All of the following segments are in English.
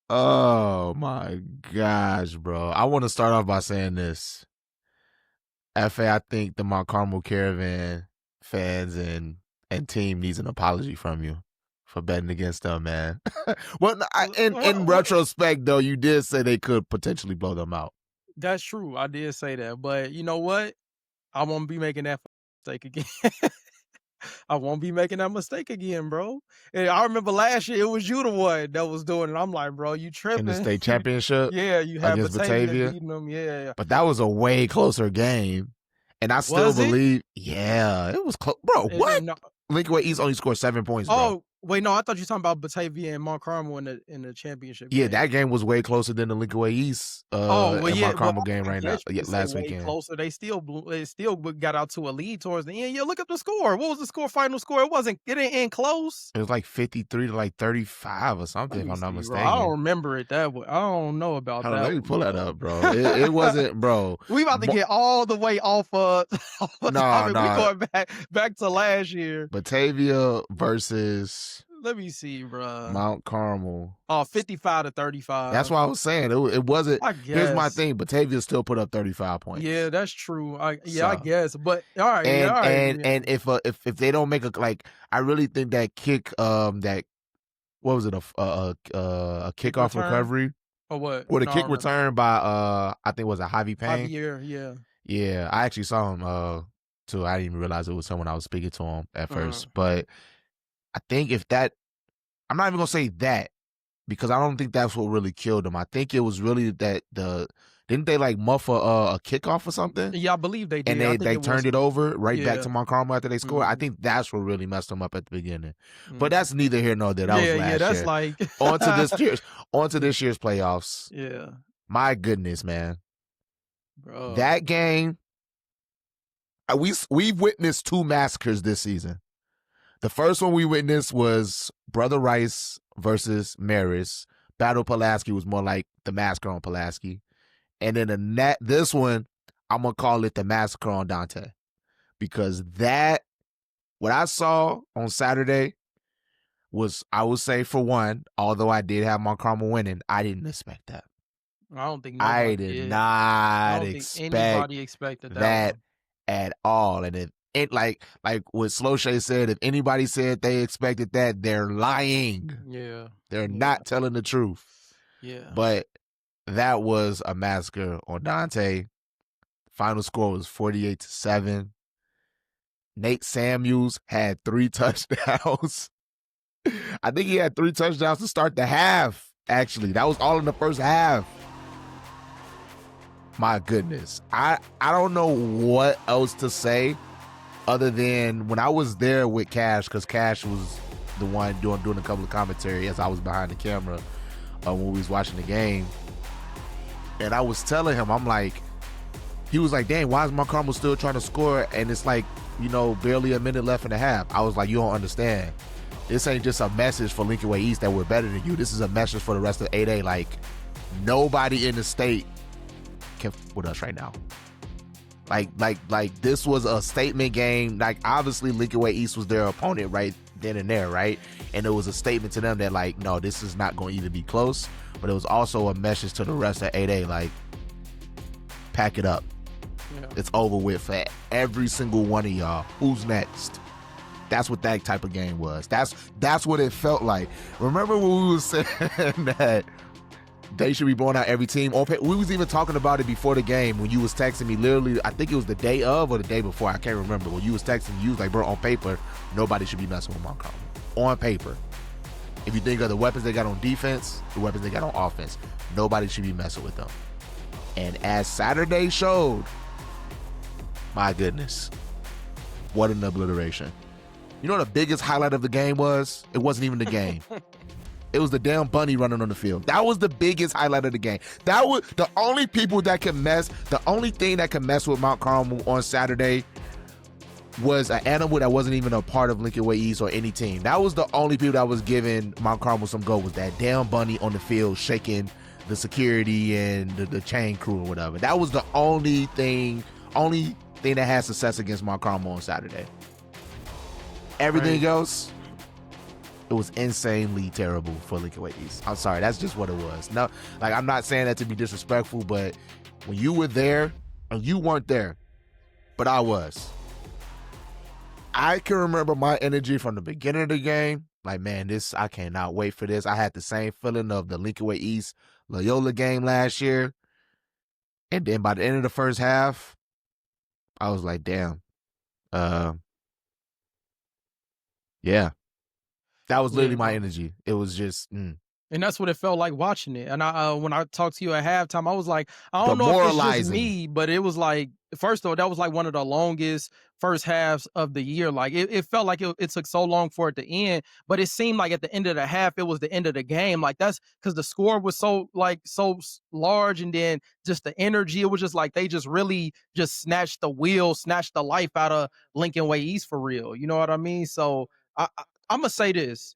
Oh my gosh, bro. I want to start off by saying this. Efe, I think the Mount Carmel Caravan fans and team needs an apology from you for betting against them, man. Well, in retrospect, though, you did say they could potentially blow them out. That's true. I did say that. But you know what? I won't be making that mistake again. I won't be making that mistake again, bro. And I remember last year it was you the one that was doing it. I'm like, bro, you tripping. In the state championship? Yeah, you had against Batavia beating them. Yeah. But that was a way closer game. And I still believe, yeah, it was close. Bro, what? Lincoln Way East only scored 7 points, bro. Oh, wait, no, I thought you were talking about Batavia and Mount Carmel in the championship game. Yeah, that game was way closer than the Lincoln Way East Mount Carmel game right now. Last weekend. Closer. They still got out to a lead towards the end. Yeah, look up the score. What was the final score? It didn't end close. It was like 53 to like 35 or something, if I'm not mistaken. Bro, I don't remember it that way. I don't know about that. Let me pull that up, bro. It wasn't, bro. We about to get all the way off of no. We going back to last year. Batavia versus, let me see, bro. Mount Carmel. Oh, 55 to 35. That's what I was saying. It wasn't. I guess. Here's my thing. Batavia still put up 35 points. Yeah, that's true. I guess. But all right. And if they don't make I really think that kick, that, what was it, a kickoff recovery? Or what? Or the kick return by I think was a Javi Payne. Yeah. Yeah, I actually saw him too. I didn't even realize it was someone I was speaking to him at first. But I think if that, I'm not even gonna say that, because I don't think that's what really killed him. I think it was really that didn't they like muff a kickoff or something? Yeah, I believe they did. And they turned it over back to Mount Carmel after they scored. I think that's what really messed them up at the beginning. But that's neither here nor there. That was last year. That's like on to this year's playoffs. Yeah. My goodness, man. Bro. That game, we've witnessed 2 massacres this season. The first one we witnessed was Brother Rice versus Maris. Battle Pulaski was more like the massacre on Pulaski. And then this one, I'm going to call it the massacre on Dante. Because what I saw on Saturday was, I would say, for one, although I did have Mount Carmel winning, I didn't expect that. I don't think I did not expect anybody expected that at all. And it like what Slow Shay said, if anybody said they expected that, they're lying. Yeah. They're not telling the truth. Yeah. But that was a massacre on Dante. Final score was 48-7. Nate Samuels had 3 touchdowns. I think he had 3 touchdowns to start the half, actually. That was all in the first half. My goodness. I don't know what else to say other than when I was there with Cash, because Cash was the one doing a couple of commentary as I was behind the camera when we was watching the game. And I was telling him, I'm like, he was like, dang, why is Mount Carmel still trying to score? And it's like, barely a minute left in the half. I was like, you don't understand. This ain't just a message for Lincoln Way East that we're better than you. This is a message for the rest of 8A. Like, nobody in the state can with us right now. Like this was a statement game. Like, obviously Lincoln Way East was their opponent right then and there, right? And it was a statement to them that, like, no, this is not going to even be close. But it was also a message to the rest of 8A, like, pack it up. Yeah. It's over with for every single one of y'all. Who's next? That's what that type of game was. That's what it felt like. Remember when we was saying that they should be blowing out every team? We was even talking about it before the game when you was texting me, literally, I think it was the day of or the day before, I can't remember. When you was texting me, you was like, bro, on paper, nobody should be messing with Mount Carmel. On paper. If you think of the weapons they got on defense, the weapons they got on offense, nobody should be messing with them. And as Saturday showed, my goodness, what an obliteration. You know what the biggest highlight of the game was? It wasn't even the game. It was the damn bunny running on the field. That was the biggest highlight of the game. That was the only people that can mess, the only thing that can mess with Mount Carmel on Saturday was an animal that wasn't even a part of Lincoln Way East or any team. That was the only people that was giving Mount Carmel some go, was that damn bunny on the field shaking the security and the chain crew or whatever. That was the only thing that had success against Mount Carmel on Saturday. Everything else, It was insanely terrible for Lincoln Way East. I'm sorry, that's just what it was. No, like I'm not saying that to be disrespectful, but when you were there, and you weren't there, but I was. I can remember my energy from the beginning of the game. Like, man, I cannot wait for this. I had the same feeling of the Lincoln Way East Loyola game last year. And then by the end of the first half, I was like, damn. Yeah. That was literally my energy. It was just And that's what it felt like watching it. And when I talked to you at halftime, I was like, I don't know if it's just me, but it was like, first of all, that was like one of the longest first halves of the year. Like it felt like it took so long for it to end, but it seemed like at the end of the half, it was the end of the game. Like that's because the score was so large, and then just the energy. It was just like they just really just snatched the life out of Lincoln Way East for real. You know what I mean? So I'm gonna say this.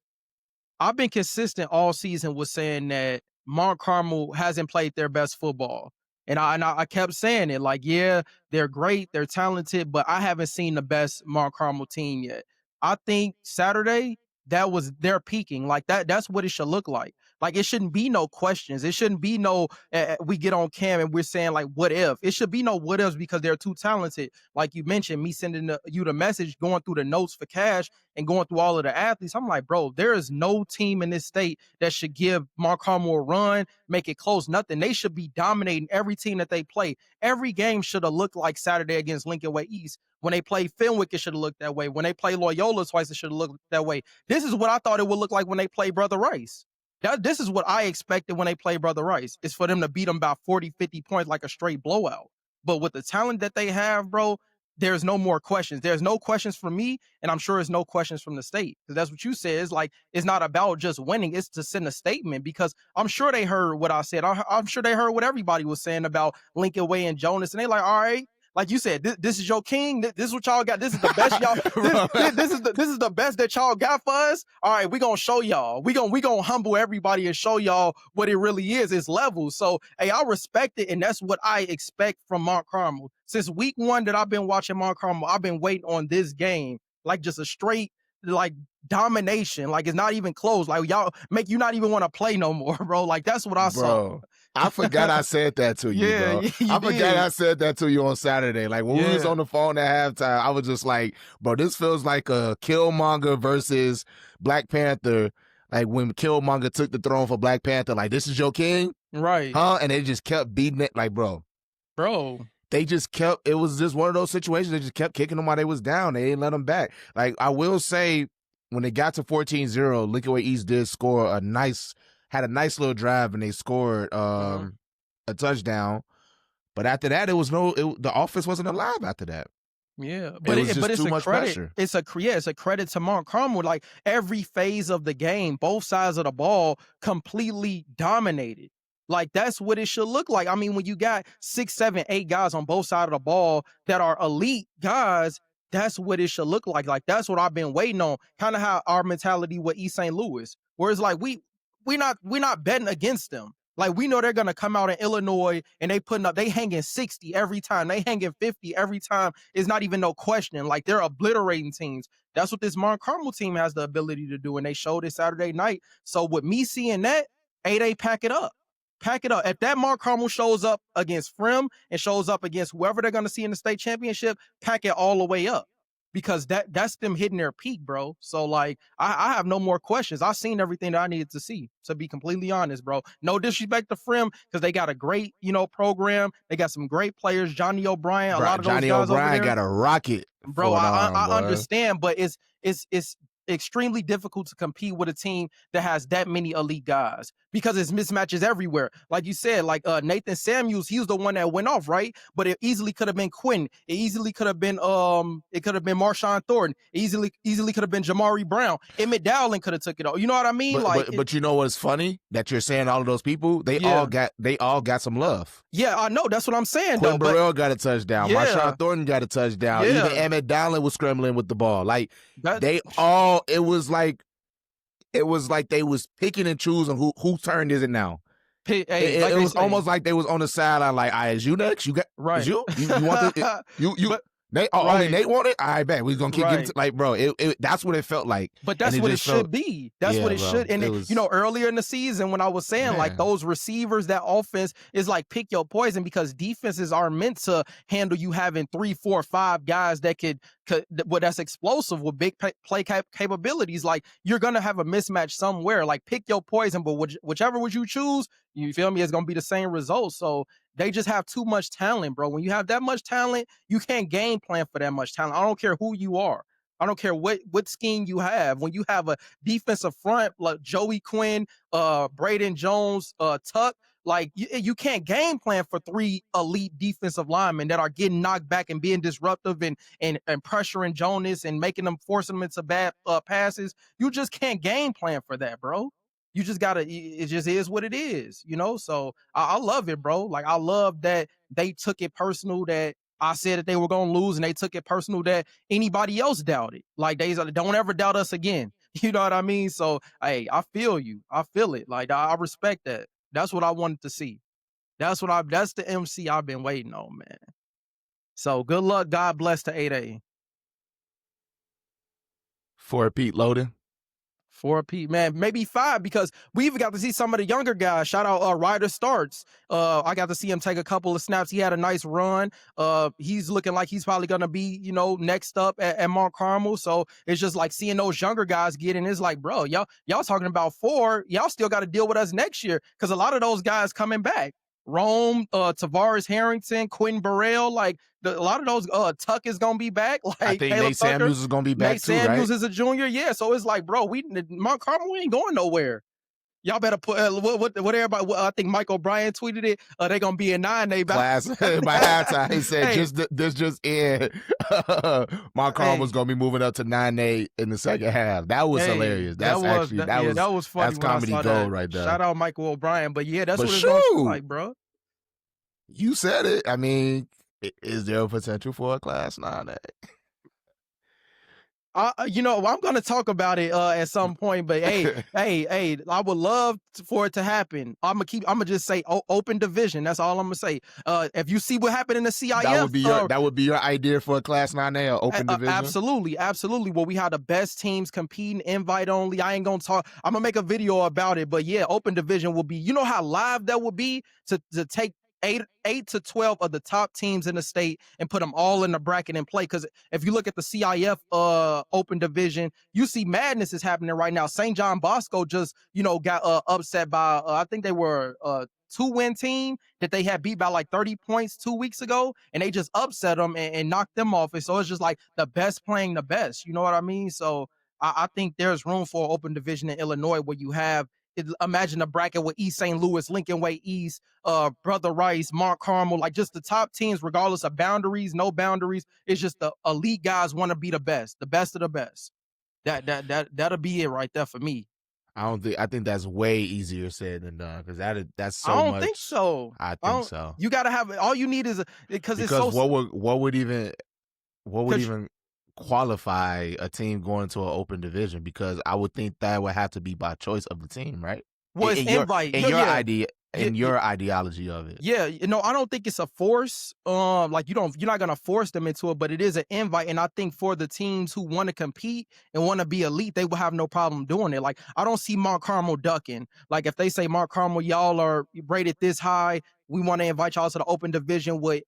I've been consistent all season with saying that Mount Carmel hasn't played their best football. And I kept saying it, like, yeah, they're great, they're talented, but I haven't seen the best Mount Carmel team yet. I think Saturday, they're peaking. Like that's what it should look like. Like it shouldn't be no questions. It shouldn't be no we get on cam and we're saying like what if. It should be no what ifs because they're too talented. Like you mentioned, me sending you the message, going through the notes for Cash and going through all of the athletes. I'm like, bro, there is no team in this state that should give Mount Carmel a run, make it close, nothing. They should be dominating every team that they play. Every game should have looked like Saturday against Lincoln Way East. When they play Fenwick, it should have looked that way. When they play Loyola twice, it should have looked that way. This is what I thought it would look like when they play Brother Rice. This is what I expected when they play Brother Rice, is for them to beat them by 40, 50 points like a straight blowout. But with the talent that they have, bro, there's no more questions. There's no questions from me, and I'm sure there's no questions from the state. Because that's what you said. It's like, it's not about just winning. It's to send a statement, because I'm sure they heard what I said. I'm sure they heard what everybody was saying about Lincoln Way and Jonas. And they like, all right, like you said, this is your king. This is what y'all got. This is the best y'all. This is the best that y'all got for us. All right, we gonna show y'all. We gonna humble everybody and show y'all what it really is. It's levels. So hey, I respect it, and that's what I expect from Mount Carmel. Since week one that I've been watching Mount Carmel, I've been waiting on this game, like just a straight like domination. Like it's not even close. Like y'all make you not even want to play no more, bro. Like that's what I saw. I forgot I said that to you, bro. I forgot I said that to you on Saturday. Like when we was on the phone at halftime, I was just like, bro, this feels like a Killmonger versus Black Panther. Like when Killmonger took the throne for Black Panther, like, this is your king? Right. Huh? And they just kept beating it. Like, bro. They just kept, it was just one of those situations. They just kept kicking them while they was down. They didn't let them back. Like, I will say, when they got to 14-0, Lincoln Way East did score had a nice little drive, and they scored a touchdown. But after that, the offense wasn't alive after that. Yeah, but it's too much pressure. It's a credit to Mount Carmel. Like every phase of the game, both sides of the ball completely dominated. Like that's what it should look like. I mean, when you got 6, 7, 8 guys on both sides of the ball that are elite guys, that's what it should look like. Like that's what I've been waiting on. Kind of how our mentality with East St. Louis, where it's like we're not betting against them. Like we know they're gonna come out in Illinois and they hanging 60 every time. They hanging 50 every time. It's not even no question. Like they're obliterating teams. That's what this Mount Carmel team has the ability to do, and they showed it Saturday night. So with me seeing that, they pack it up. Pack it up. If that Mount Carmel shows up against Frem and shows up against whoever they're gonna see in the state championship, pack it all the way up. Because that's them hitting their peak, bro. So like I have no more questions. I've seen everything that I needed to see, to be completely honest, bro. No disrespect to Frem, because they got a great, program. They got some great players. Johnny O'Brien, a lot of those guys over there. Johnny O'Brien got a rocket. Bro, I understand, but it's extremely difficult to compete with a team that has that many elite guys, because it's mismatches everywhere. Like you said, like Nathan Samuels, he was the one that went off, right? But it easily could have been Quinn. It easily could have been Marshawn Thornton. It easily could have been Jamari Brown. Emmett Dowling could have took it all. You know what I mean? But you know what's funny? That you're saying all of those people, they all got some love. Yeah, I know. That's what I'm saying. Quinn Burrell got a touchdown. Marshawn Thornton got a touchdown. Even Emmett Dowling was scrambling with the ball. Like it was like they was picking and choosing whose turn is it now. It was almost like they was on the sideline, like, all right, is you next? You got right? Is you want this? Nate, only Nate wanted. I bet we gonna keep getting like, bro. That's what it felt like. But that's what it should be. That's what it should. And you know, earlier in the season when I was saying like those receivers, that offense is like pick your poison, because defenses are meant to handle you having 3, 4, 5 guys that could that's explosive with big play capabilities. Like you're gonna have a mismatch somewhere. Like pick your poison, but whichever would you choose, you feel me, it's gonna be the same result. So they just have too much talent, bro. When you have that much talent, you can't game plan for that much talent. I don't care who you are. I don't care what scheme you have. When you have a defensive front like Joey Quinn, Braden Jones, Tuck, like you can't game plan for 3 elite defensive linemen that are getting knocked back and being disruptive and pressuring Jonas and forcing them into bad passes. You just can't game plan for that, bro. You just gotta. It just is what it is, you know. So I love it, bro. Like I love that they took it personal that I said that they were gonna lose, and they took it personal that anybody else doubted. Like they don't ever doubt us again. You know what I mean? So hey, I feel you. I feel it. Like I respect that. That's what I wanted to see. That's the MC I've been waiting on, man. So good luck. God bless to 8A. For Pete Loden. 4 Pete, man, maybe 5, because we even got to see some of the younger guys. Shout out Ryder Starts. I got to see him take a couple of snaps. He had a nice run. He's looking like he's probably gonna be, you know, next up at Mount Carmel. So it's just like seeing those younger guys get in. It's like, bro, y'all talking about 4. Y'all still got to deal with us next year, because a lot of those guys coming back. Rome, Tavares Harrington, Quentin Burrell, like a lot of those. Tuck is gonna be back. Like I think Nate Samuels is gonna be back too, right? Nate Samuels is a junior, yeah. So it's like, bro, Mount Carmel ain't going nowhere. Y'all better put what everybody. I think Mike O'Brien tweeted it. They gonna be in 9A class by halftime. He said just in. Mount Carmel's gonna be moving up to 9A in the second half. That was hilarious. That was funny. That's comedy gold right there. Shout out Michael O'Brien. But yeah, that's what it's gonna be like, bro. You said it. I mean, is there a potential for a Class 9A? You know, I'm gonna talk about it at some point, but hey, I would love for it to happen. I'm gonna just say open division. That's all I'm gonna say. If you see what happened in the CIF, that would be your idea for a Class 9A, open division. Absolutely. Well, we have the best teams competing, invite only. I ain't gonna talk. I'm gonna make a video about it, but yeah, open division will be. You know how live that would be to take 8 to 12 of the top teams in the state and put them all in the bracket and play. Because if you look at the CIF open division, you see madness is happening right now. St. John Bosco just, you know, got upset by, I think they were a 2-win team that they had beat by like 30 points 2 weeks ago, and they just upset them and knocked them off. And so it's just like the best playing the best. You know what I mean? So I think there's room for open division in Illinois where you have, imagine a bracket with East St. Louis, Lincoln Way East, Brother Rice, Mount Carmel, like just the top teams, regardless of boundaries, no boundaries. It's just the elite guys want to be the best of the best. That'll be it right there for me. I think that's way easier said than done, because that's so much. I don't think so. I think so. You got to have all you need is because it's so. What would even qualify a team going to an open division? Because I would think that would have to be by choice of the team, right? Well, it's invite. Your ideology of it. Yeah, you know, I don't think it's a force. Like you're not gonna force them into it, but it is an invite. And I think for the teams who want to compete and want to be elite, they will have no problem doing it. Like I don't see Mount Carmel ducking. Like if they say Mount Carmel, y'all are rated this high, we want to invite y'all to the open division with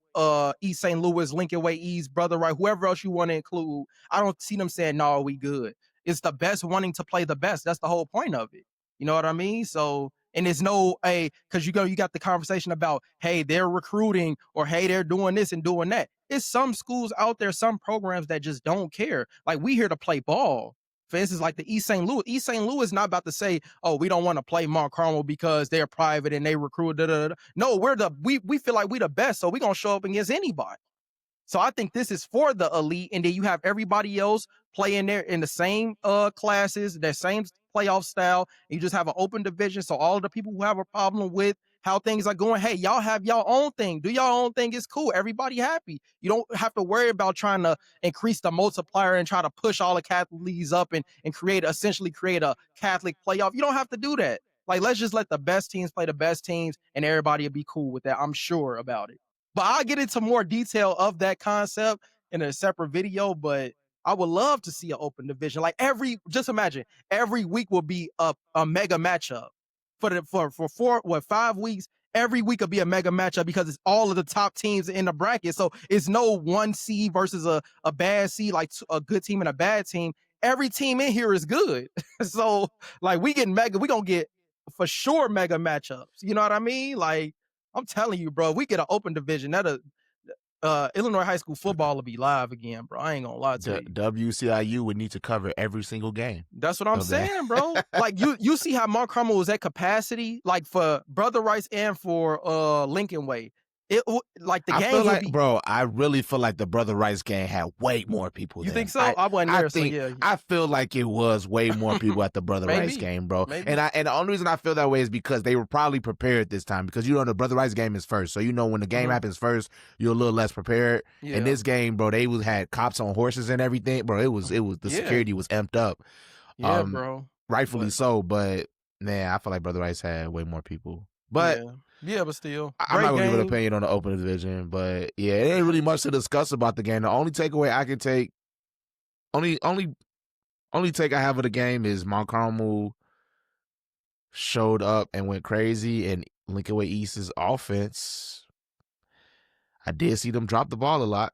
East St. Louis, Lincoln Way East, Brother Right, whoever else you want to include. I don't see them saying, no, we good. It's the best wanting to play the best. That's the whole point of it. You know what I mean? So, and there's no, because you got the conversation about, hey, they're recruiting, or hey, they're doing this and doing that. It's some schools out there, some programs that just don't care. Like we here to play ball. For instance, like the East St. Louis. East St. Louis is not about to say, oh, we don't want to play Mount Carmel because they're private and they recruit. No, we feel like we the best, so we're gonna show up against anybody. So I think this is for the elite, and then you have everybody else playing there in the same classes, their same playoff style. And you just have an open division, so all of the people who have a problem with how things are going, hey, y'all have y'all own thing. Do y'all own thing. It's cool. Everybody happy. You don't have to worry about trying to increase the multiplier and try to push all the Catholic leagues up and essentially create a Catholic playoff. You don't have to do that. Like, let's just let the best teams play the best teams, and everybody will be cool with that. I'm sure about it. But I'll get into more detail of that concept in a separate video, but I would love to see an open division. Like just imagine every week will be a mega matchup for 5 weeks. Every week will be a mega matchup because it's all of the top teams in the bracket. So it's no one seed versus a bad seed, like a good team and a bad team. Every team in here is good. So like we gonna get for sure mega matchups. You know what I mean? Like I'm telling you, bro, we get an open division. Illinois high school football will be live again, bro. I ain't gonna lie to you. WCIU would need to cover every single game. That's what I'm saying, bro. Like you see how Mount Carmel was at capacity, like for Brother Rice and for Lincoln Way. Like the I games feel would like, be. bro, I really feel like the Brother Rice game had way more people. You there. think so? I wasn't there, so yeah. I feel like it was way more people at the Brother Rice game, bro. Maybe. And the only reason I feel that way is because they were probably prepared this time, because the Brother Rice game is first, so when the game happens first, you're a little less prepared. Yeah. In this game, bro, they had cops on horses and everything, bro. It was the security was amped up. Yeah, bro. Rightfully so, but man, I feel like Brother Rice had way more people. But yeah, but still, I'm not gonna give an opinion on the open division, but yeah, it ain't really much to discuss about the game. The only takeaway I can take, only take I have of the game is Mount Carmel showed up and went crazy, and Lincoln Way East's offense, I did see them drop the ball a lot.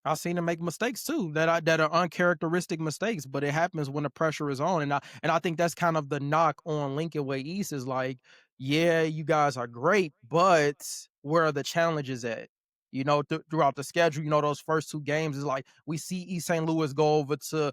I've seen them make mistakes too that are uncharacteristic mistakes, but it happens when the pressure is on. And I think that's kind of the knock on Lincoln Way East is like, yeah, you guys are great, but where are the challenges at? Throughout the schedule, those first two games is like we see East St. Louis go over to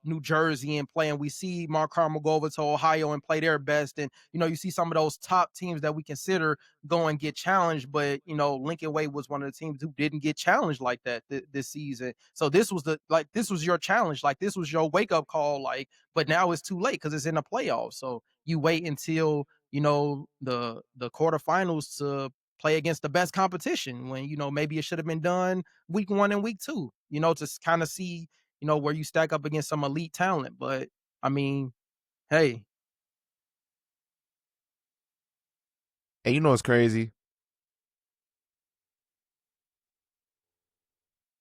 New Jersey and play, and we see Mount Carmel go over to Ohio and play their best. And you see some of those top teams that we consider go and get challenged, but Lincoln Way was one of the teams who didn't get challenged like that this season. So this was your challenge, like this was your wake up call, like, but now it's too late because it's in the playoffs. So you wait until the quarterfinals to play against the best competition when maybe it should have been done week 1 and week 2, to kind of see where you stack up against some elite talent. But I mean, hey. And what's crazy?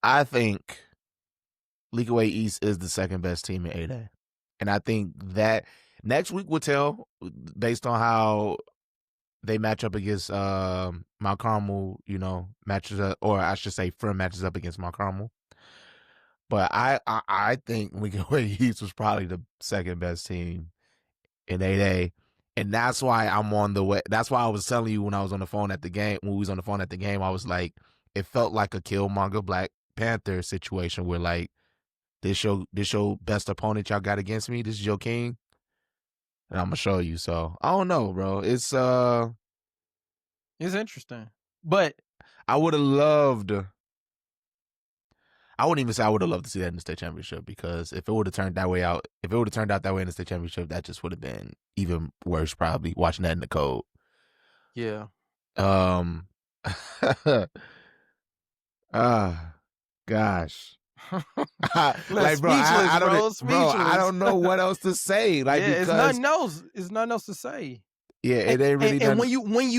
I think Lincoln Way East is the second best team in 8A. And I think that next week will tell based on how they match up against Mount Carmel, matches up, or I should say Firm matches up against Mount Carmel. But I think Lincoln Way East was probably the second best team in 8A. And that's why I'm on the way. That's why I was telling you when I was on the phone at the game, when we was on the phone at the game, I was like, it felt like a Killmonger Black Panther situation where like this your best opponent y'all got against me. This is your king. And I'm gonna show you. So I don't know, bro. It's interesting. But I would have loved. I wouldn't even say I would have loved to see that in the state championship, because if it would have turned that way out, if it would have turned out that way in the state championship, that just would have been even worse, probably, watching that in the code. Yeah. Gosh. Like, bro, I don't know what else to say. Like, yeah, because it's nothing else to say. Yeah, it ain't really. And when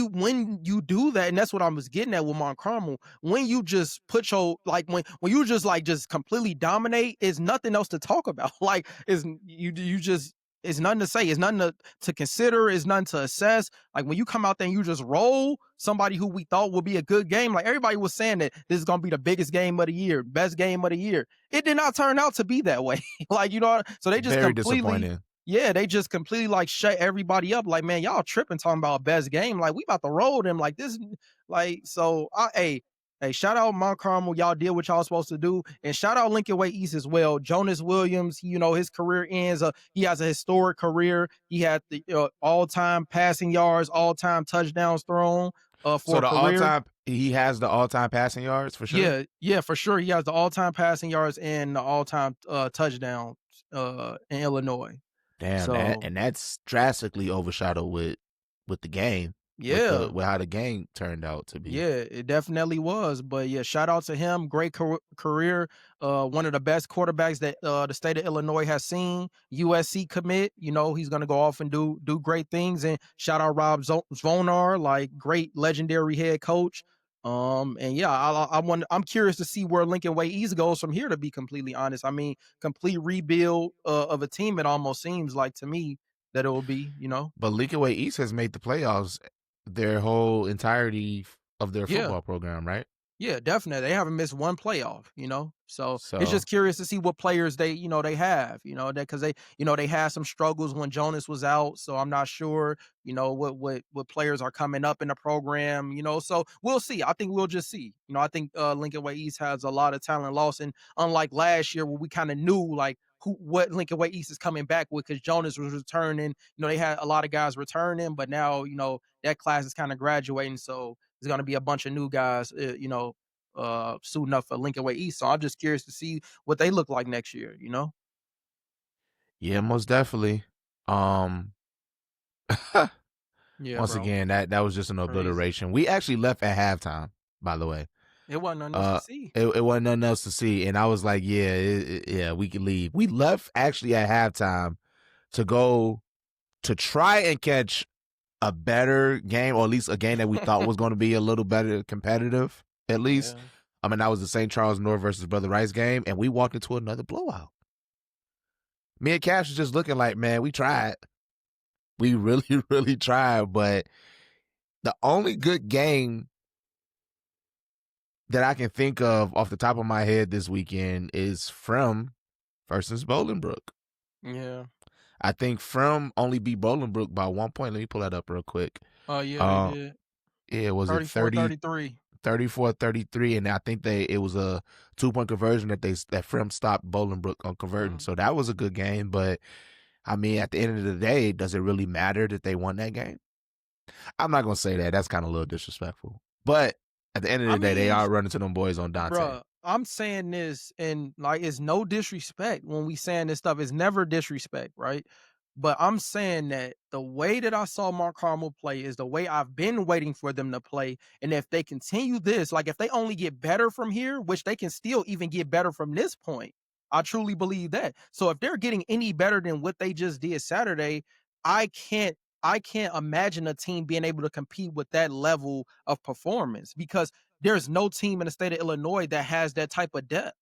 you do that, and that's what I was getting at with Mount Carmel, when you just put your when you just completely dominate, it's nothing else to talk about. Like it's nothing to say, it's nothing to consider, it's nothing to assess. Like when you come out there and you just roll somebody who we thought would be a good game, like everybody was saying that this is gonna be the biggest game of the year, best game of the year. It did not turn out to be that way. Like so they just very completely disappointing. Yeah, they just completely shut everybody up. Like, man, y'all tripping talking about best game. Like, we about to roll them like this. So hey, shout out Mount Carmel. Y'all did what y'all supposed to do. And shout out Lincoln Way East as well. Jonas Williams, his career ends. He has a historic career. He had the all-time passing yards, all-time touchdowns thrown for so the a career. All-time, he has the all-time passing yards for sure? Yeah, for sure. He has the all-time passing yards and the all-time touchdowns in Illinois. Damn, so, and that's drastically overshadowed with the game. Yeah, with how the game turned out to be. Yeah, it definitely was. But yeah, shout out to him. Great career. One of the best quarterbacks that the state of Illinois has seen. USC commit. He's gonna go off and do great things. And shout out Rob Zvonar, like great legendary head coach. And yeah, I'm curious to see where Lincoln Way East goes from here, to be completely honest. I mean, complete rebuild of a team, it almost seems like to me that it will be, you know. But Lincoln Way East has made the playoffs their whole entirety of their Yeah. football program, right? Yeah, definitely. They haven't missed one playoff, you know? So it's So just curious to see what players they, they have, that because they had some struggles when Jonas was out. So I'm not sure, what players are coming up in the program, So we'll see. I think we'll just see. I think Lincoln Way East has a lot of talent lost. And unlike last year where we kind of knew like what Lincoln Way East is coming back with, because Jonas was returning, they had a lot of guys returning, but now, that class is kind of graduating. So there's going to be a bunch of new guys, suiting up for Lincoln Way East. So I'm just curious to see what they look like next year, yeah, most definitely. Um, Yeah, once bro. again, that was just an Crazy. obliteration. We actually left at halftime, by the way. It wasn't nothing else to see. It wasn't nothing else to see, and I was like, yeah, we can leave. We left actually at halftime to go to try and catch a better game, or at least a game that we thought was going to be a little better competitive, at least. Yeah. I mean, that was the St. Charles North versus Brother Rice game, and we walked into another blowout. Me and Cash was just looking like, man, we tried. We really, really tried, but the only good game that I can think of off the top of my head this weekend is From versus Bolingbrook. Yeah. I think From only beat Bolingbrook by 1 point. Let me pull that up real quick. Oh, yeah, they did. Yeah, was it 34-33. 34-33, and I think it was a 2-point conversion that Frem stopped Bolingbrook on converting. So that was a good game, but I mean, at the end of the day, does it really matter that they won that game? I'm not gonna say that. That's kind of a little disrespectful. But at the end of I the day, they mean, are running to them boys on Dante. bruh, I'm saying this, and like it's no disrespect when we saying this stuff. It's never disrespect, right? But I'm saying that the way that I saw Mark Carmel play is the way I've been waiting for them to play. And if they continue this, like if they only get better from here, which they can still even get better from this point, I truly believe that. So if they're getting any better than what they just did Saturday, I can't I can't imagine a team being able to compete with that level of performance, because there's no team in the state of Illinois that has that type of depth.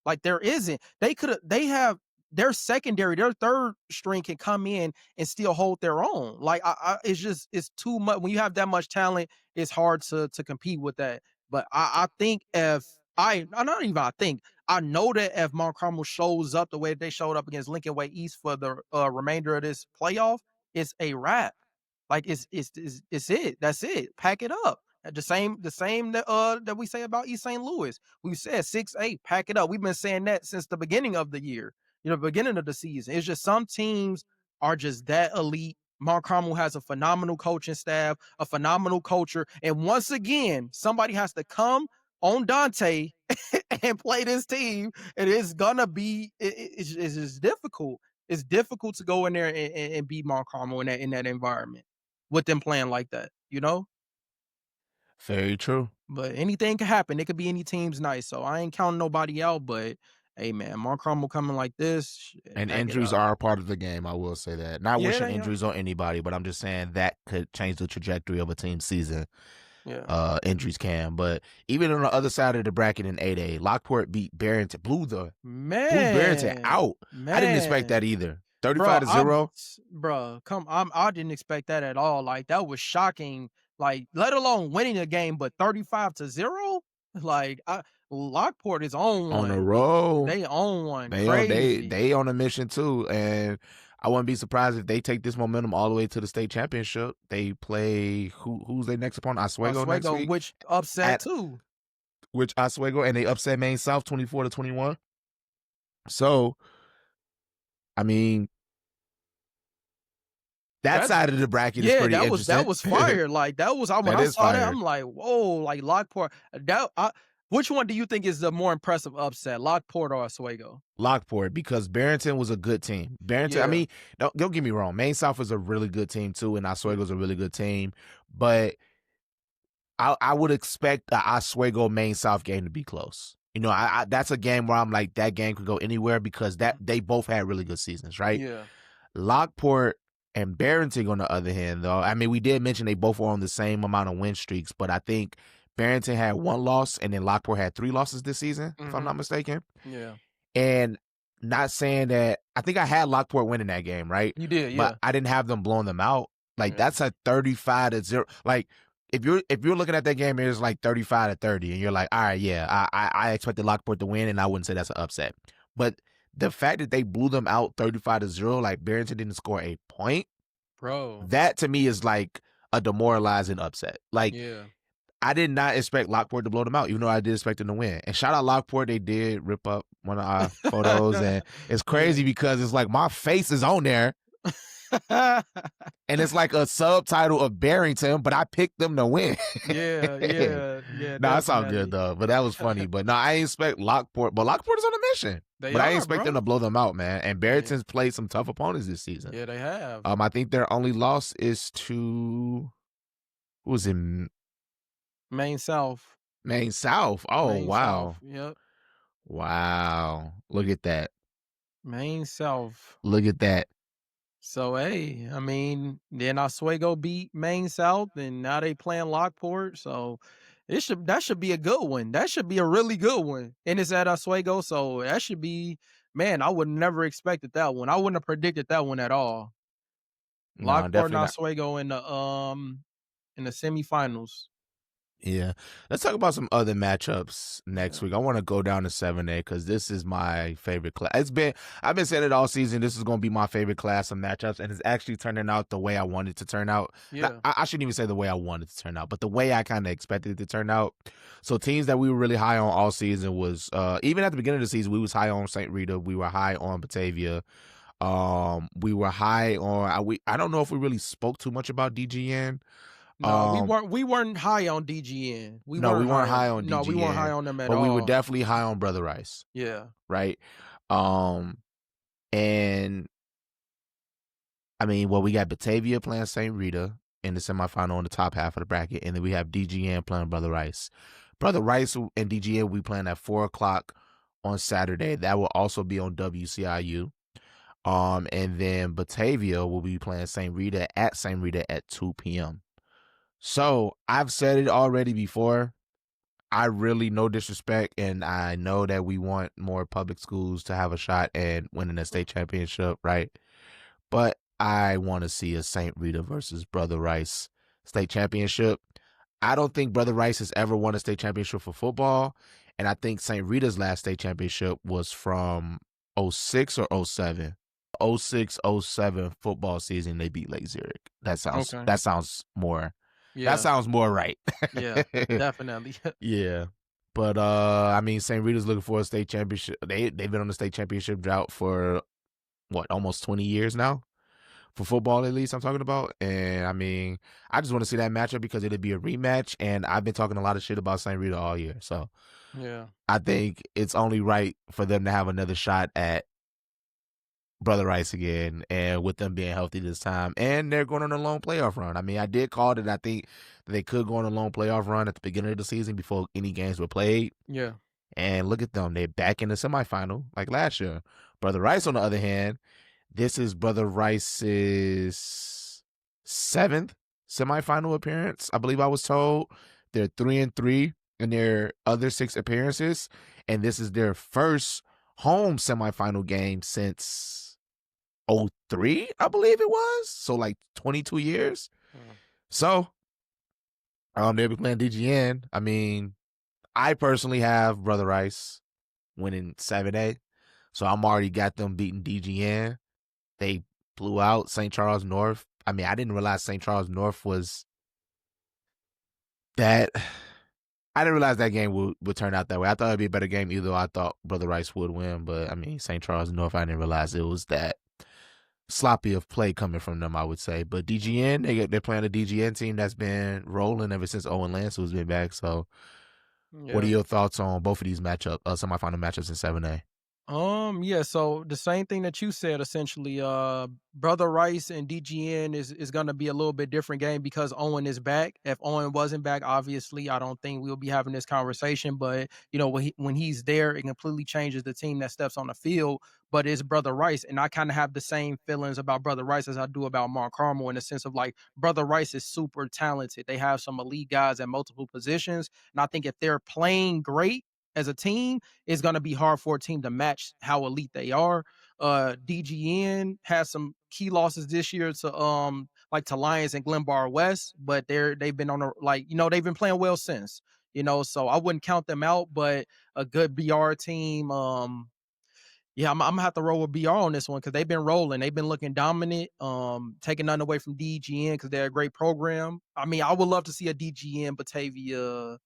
Like there isn't. They have their secondary, their third string can come in and still hold their own. Like it's too much. When you have that much talent, it's hard to compete with that. But I think if I not even I think I know that if Mount Carmel shows up the way they showed up against Lincoln Way East for the remainder of this playoff, it's a wrap. Like it's it. That's it. Pack it up. The same that we say about East St. Louis. We said 6-8, pack it up. We've been saying that since the beginning of the year, beginning of the season. It's just some teams are just that elite. Mark Carmel has a phenomenal coaching staff, a phenomenal culture. And once again, somebody has to come on Dante and play this team. And it's gonna be it's just difficult. It's difficult to go in there and beat Mark Carmel in that environment with them playing like that. Very true. But anything could happen. It could be any team's night. So I ain't counting nobody out. But hey, man, Mark Carmel coming like this, shit, And pack it injuries up. are a part of the game. I will say that. Not Yeah, wishing they are. injuries on anybody, but I'm just saying that could change the trajectory of a team's season. Yeah. Injuries can. But even on the other side of the bracket in 8A, Lockport beat Barrington, blew Barrington Man, out. I didn't expect that man. either. Bro, 35-0. I didn't expect that at all. Like that was shocking. Like, let alone winning a game, but 35-0? Like, Lockport is on On the one. road. They own one. Crazy. They on a mission too, and I wouldn't be surprised if they take this momentum all the way to the state championship. They play who's their next opponent? Oswego next Oswego, week. which upset too. Which Oswego, and they upset Maine South 24-21. So, I mean, that side of the bracket is pretty interesting. That was fire. Like that was when That I is saw that, fire. I'm like, whoa, like Lockport. Which one do you think is the more impressive upset, Lockport or Oswego? Lockport, because Barrington was a good team. Barrington, Yeah. I mean, don't get me wrong. Maine South is a really good team too, and Oswego is a really good team. But I would expect the Oswego Maine South game to be close. That's a game where I'm like, that game could go anywhere because they both had really good seasons, right? Yeah. Lockport and Barrington, on the other hand, though, I mean, we did mention they both were on the same amount of win streaks, but I think Barrington had 1 loss, and then Lockport had 3 losses this season, if I'm not mistaken. Yeah. And not saying that I think I had Lockport winning that game, right? You did, But yeah. I didn't have them blowing them out. Like, Yeah. that's a 35-0. Like, if you're looking at that game, it's like 35-30, and you're like, all right, yeah, I expected Lockport to win, and I wouldn't say that's an upset. But the fact that they blew them out 35-0, like Barrington didn't score a point, Bro. that to me is like a demoralizing upset. Like, Yeah. I did not expect Lockport to blow them out, even though I did expect them to win. And shout out Lockport, they did rip up one of our photos, and it's crazy because it's like my face is on there, and it's like a subtitle of Barrington, but I picked them to win. Yeah. No, it's all good though. But that was funny. But no, I didn't expect Lockport, but Lockport is on a mission. I didn't expect them to blow them out, man. And Barrington's played some tough opponents this season. Yeah, they have. I think their only loss is to who was in Maine South. Maine South. Oh, Maine wow. South. Yep. Wow. Look at that. Maine South. Look at that. So, hey, I mean, then Oswego beat Maine South, and now they playing Lockport. So that should be a good one. That should be a really good one. And it's at Oswego, so that should be, man, I would never expected that one. I wouldn't have predicted that one at all. No, Lockport and definitely not. Oswego in the semifinals. Yeah. Let's talk about some other matchups next week. I want to go down to 7A because this is my favorite class. I've been saying it all season. This is going to be my favorite class of matchups, and it's actually turning out the way I wanted it to turn out. Yeah. I shouldn't even say the way I wanted it to turn out, but the way I kind of expected it to turn out. So teams that we were really high on all season was, even at the beginning of the season, we was high on St. Rita. We were high on Batavia. We were high on, I don't know if we really spoke too much about DGN. No, we weren't high on DGN. We weren't high on DGN. No, we weren't high on them at all. But we were definitely high on Brother Rice. Yeah. Right. And I mean, well, we got Batavia playing St. Rita in the semifinal in the top half of the bracket, and then we have DGN playing Brother Rice. Brother Rice and DGN we playing at 4:00 on Saturday. That will also be on WCIU. And then Batavia will be playing St. Rita at 2 p.m. So I've said it already before. I really, no disrespect, and I know that we want more public schools to have a shot at winning a state championship, right? But I want to see a St. Rita versus Brother Rice state championship. I don't think Brother Rice has ever won a state championship for football, and I think St. Rita's last state championship was from 06 or 07. 06-07 football season, they beat Lake Zurich. That sounds more. Yeah. That sounds more right. Yeah, definitely. Yeah. But I mean, St. Rita's looking for a state championship. They've been on the state championship drought for almost 20 years now. For football, at least, I'm talking about. And I mean, I just want to see that matchup because it'd be a rematch. And I've been talking a lot of shit about St. Rita all year. So yeah, I think it's only right for them to have another shot at Brother Rice again, and with them being healthy this time, and they're going on a long playoff run. I mean, I did call it. I think they could go on a long playoff run at the beginning of the season before any games were played. Yeah. And look at them. They're back in the semifinal like last year. Brother Rice, on the other hand, this is Brother Rice's 7th semifinal appearance, I believe I was told. They're 3-3 in their other 6 appearances, and this is their first home semifinal game since 03, I believe it was. So like 22 years. So they'll be playing DGN. I mean, I personally have Brother Rice winning 7A. So I'm already got them beating DGN. They blew out St. Charles North. I mean, I didn't realize St. Charles North was that. I didn't realize that game would turn out that way. I thought it'd be a better game either. I thought Brother Rice would win, but I mean, St. Charles North, I didn't realize it was that sloppy of play coming from them, I would say. But DGN, they're playing a DGN team that's been rolling ever since Owen Lance has been back. So what are your thoughts on both of these semifinal matchups in 7A? Yeah, so the same thing that you said essentially, Brother Rice and DGN is gonna be a little bit different game because Owen is back. If Owen wasn't back, obviously I don't think we'll be having this conversation, but you know, when he's there, it completely changes the team that steps on the field. But it's Brother Rice, and I kind of have the same feelings about Brother Rice as I do about Mark Carmel in the sense of like Brother Rice is super talented. They have some elite guys at multiple positions, and I think if they're playing great as a team, it's going to be hard for a team to match how elite they are. DGN has some key losses this year to like to Lions and Glenbar West, but they've been on a like they've been playing well since. So I wouldn't count them out, but a good BR team. Yeah, I'm gonna have to roll with BR on this one because they've been rolling. They've been looking dominant, taking nothing away from DGN because they're a great program. I mean, I would love to see a DGN Batavia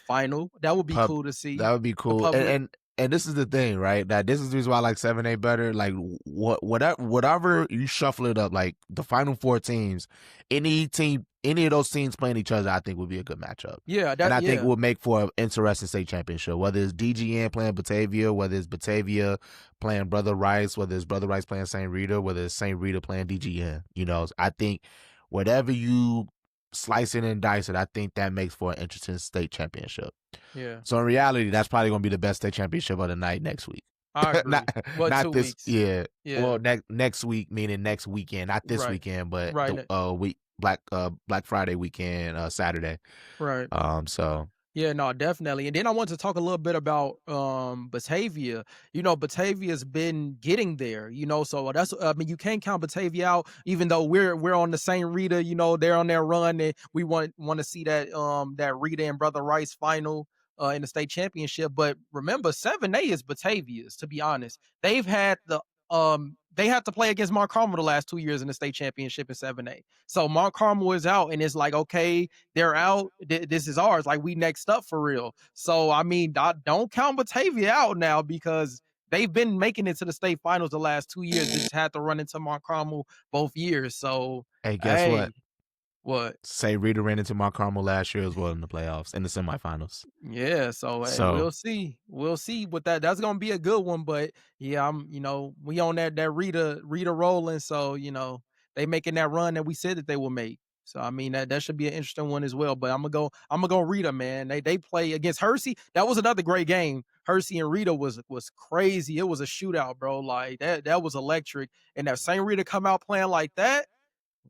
final. That would be cool to see. That would be A cool. public. And this is the thing, right? That this is the reason why I like 7A better. Like whatever you shuffle it up, like the final four teams, any of those teams playing each other, I think would be a good matchup. Yeah, and I think would make for an interesting state championship. Whether it's DGN playing Batavia, whether it's Batavia playing Brother Rice, whether it's Brother Rice playing St. Rita, whether it's St. Rita playing DGN. I think whatever you slice it and dice it, I think that makes for an interesting state championship. Yeah. So in reality, that's probably going to be the best state championship of the night next week. I agree. not 2 this. weeks. Yeah. Yeah. Well, next week, meaning next weekend, not this weekend, but the Black Friday weekend, Saturday. Right. So. Yeah, no, definitely. And then I want to talk a little bit about Batavia. Batavia's been getting there, so that's I mean, you can't count Batavia out, even though we're on the same Rita, they're on their run, and we want to see that Rita and Brother Rice final in the state championship. But remember, 7A is Batavia's, to be honest. They've had they had to play against Mark Carmel the last 2 years in the state championship in 7A. So Mark Carmel is out, and it's like, okay, they're out. This is ours. Like, we next up for real. So, I mean, don't count Batavia out now because they've been making it to the state finals the last 2 years. They just had to run into Mark Carmel both years. So, hey, guess what? What? Say Rita ran into Mark Carmel last year as well in the playoffs, in the semifinals. Yeah, so we'll see. We'll see what that's gonna be a good one. But yeah, we on that Rita rolling. So, they making that run that we said that they will make. So I mean that should be an interesting one as well. But I'm gonna go Rita, man. They play against Hersey. That was another great game. Hersey and Rita was crazy. It was a shootout, bro. Like that was electric. And that St. Rita come out playing like that,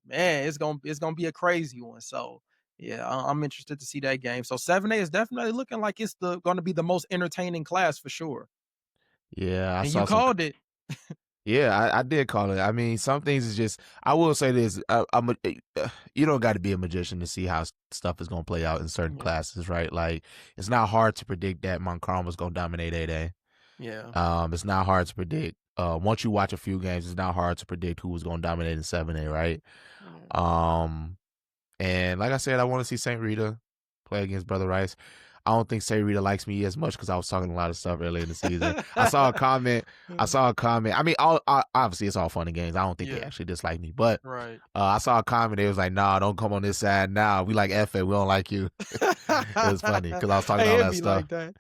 man, it's gonna be a crazy one. So yeah, I'm interested to see that game. So 7A is definitely looking like it's gonna be the most entertaining class for sure. Yeah, And you called it. Yeah, I did call it. I mean, some things is just. I will say this: you don't got to be a magician to see how stuff is gonna play out in certain classes, right? Like, it's not hard to predict that Mount Carmel's gonna dominate 8A. Yeah. It's not hard to predict. Once you watch a few games, it's not hard to predict who was gonna dominate in 7A, right? And like I said, I want to see St. Rita play against Brother Rice. I don't think St. Rita likes me as much because I was talking a lot of stuff earlier in the season. I saw a comment. I mean, obviously, it's all fun and games. I don't think they actually dislike me. But I saw a comment. They was like, nah, don't come on this side now. We like Efe. We don't like you. It was funny because I was talking all that stuff. Like that.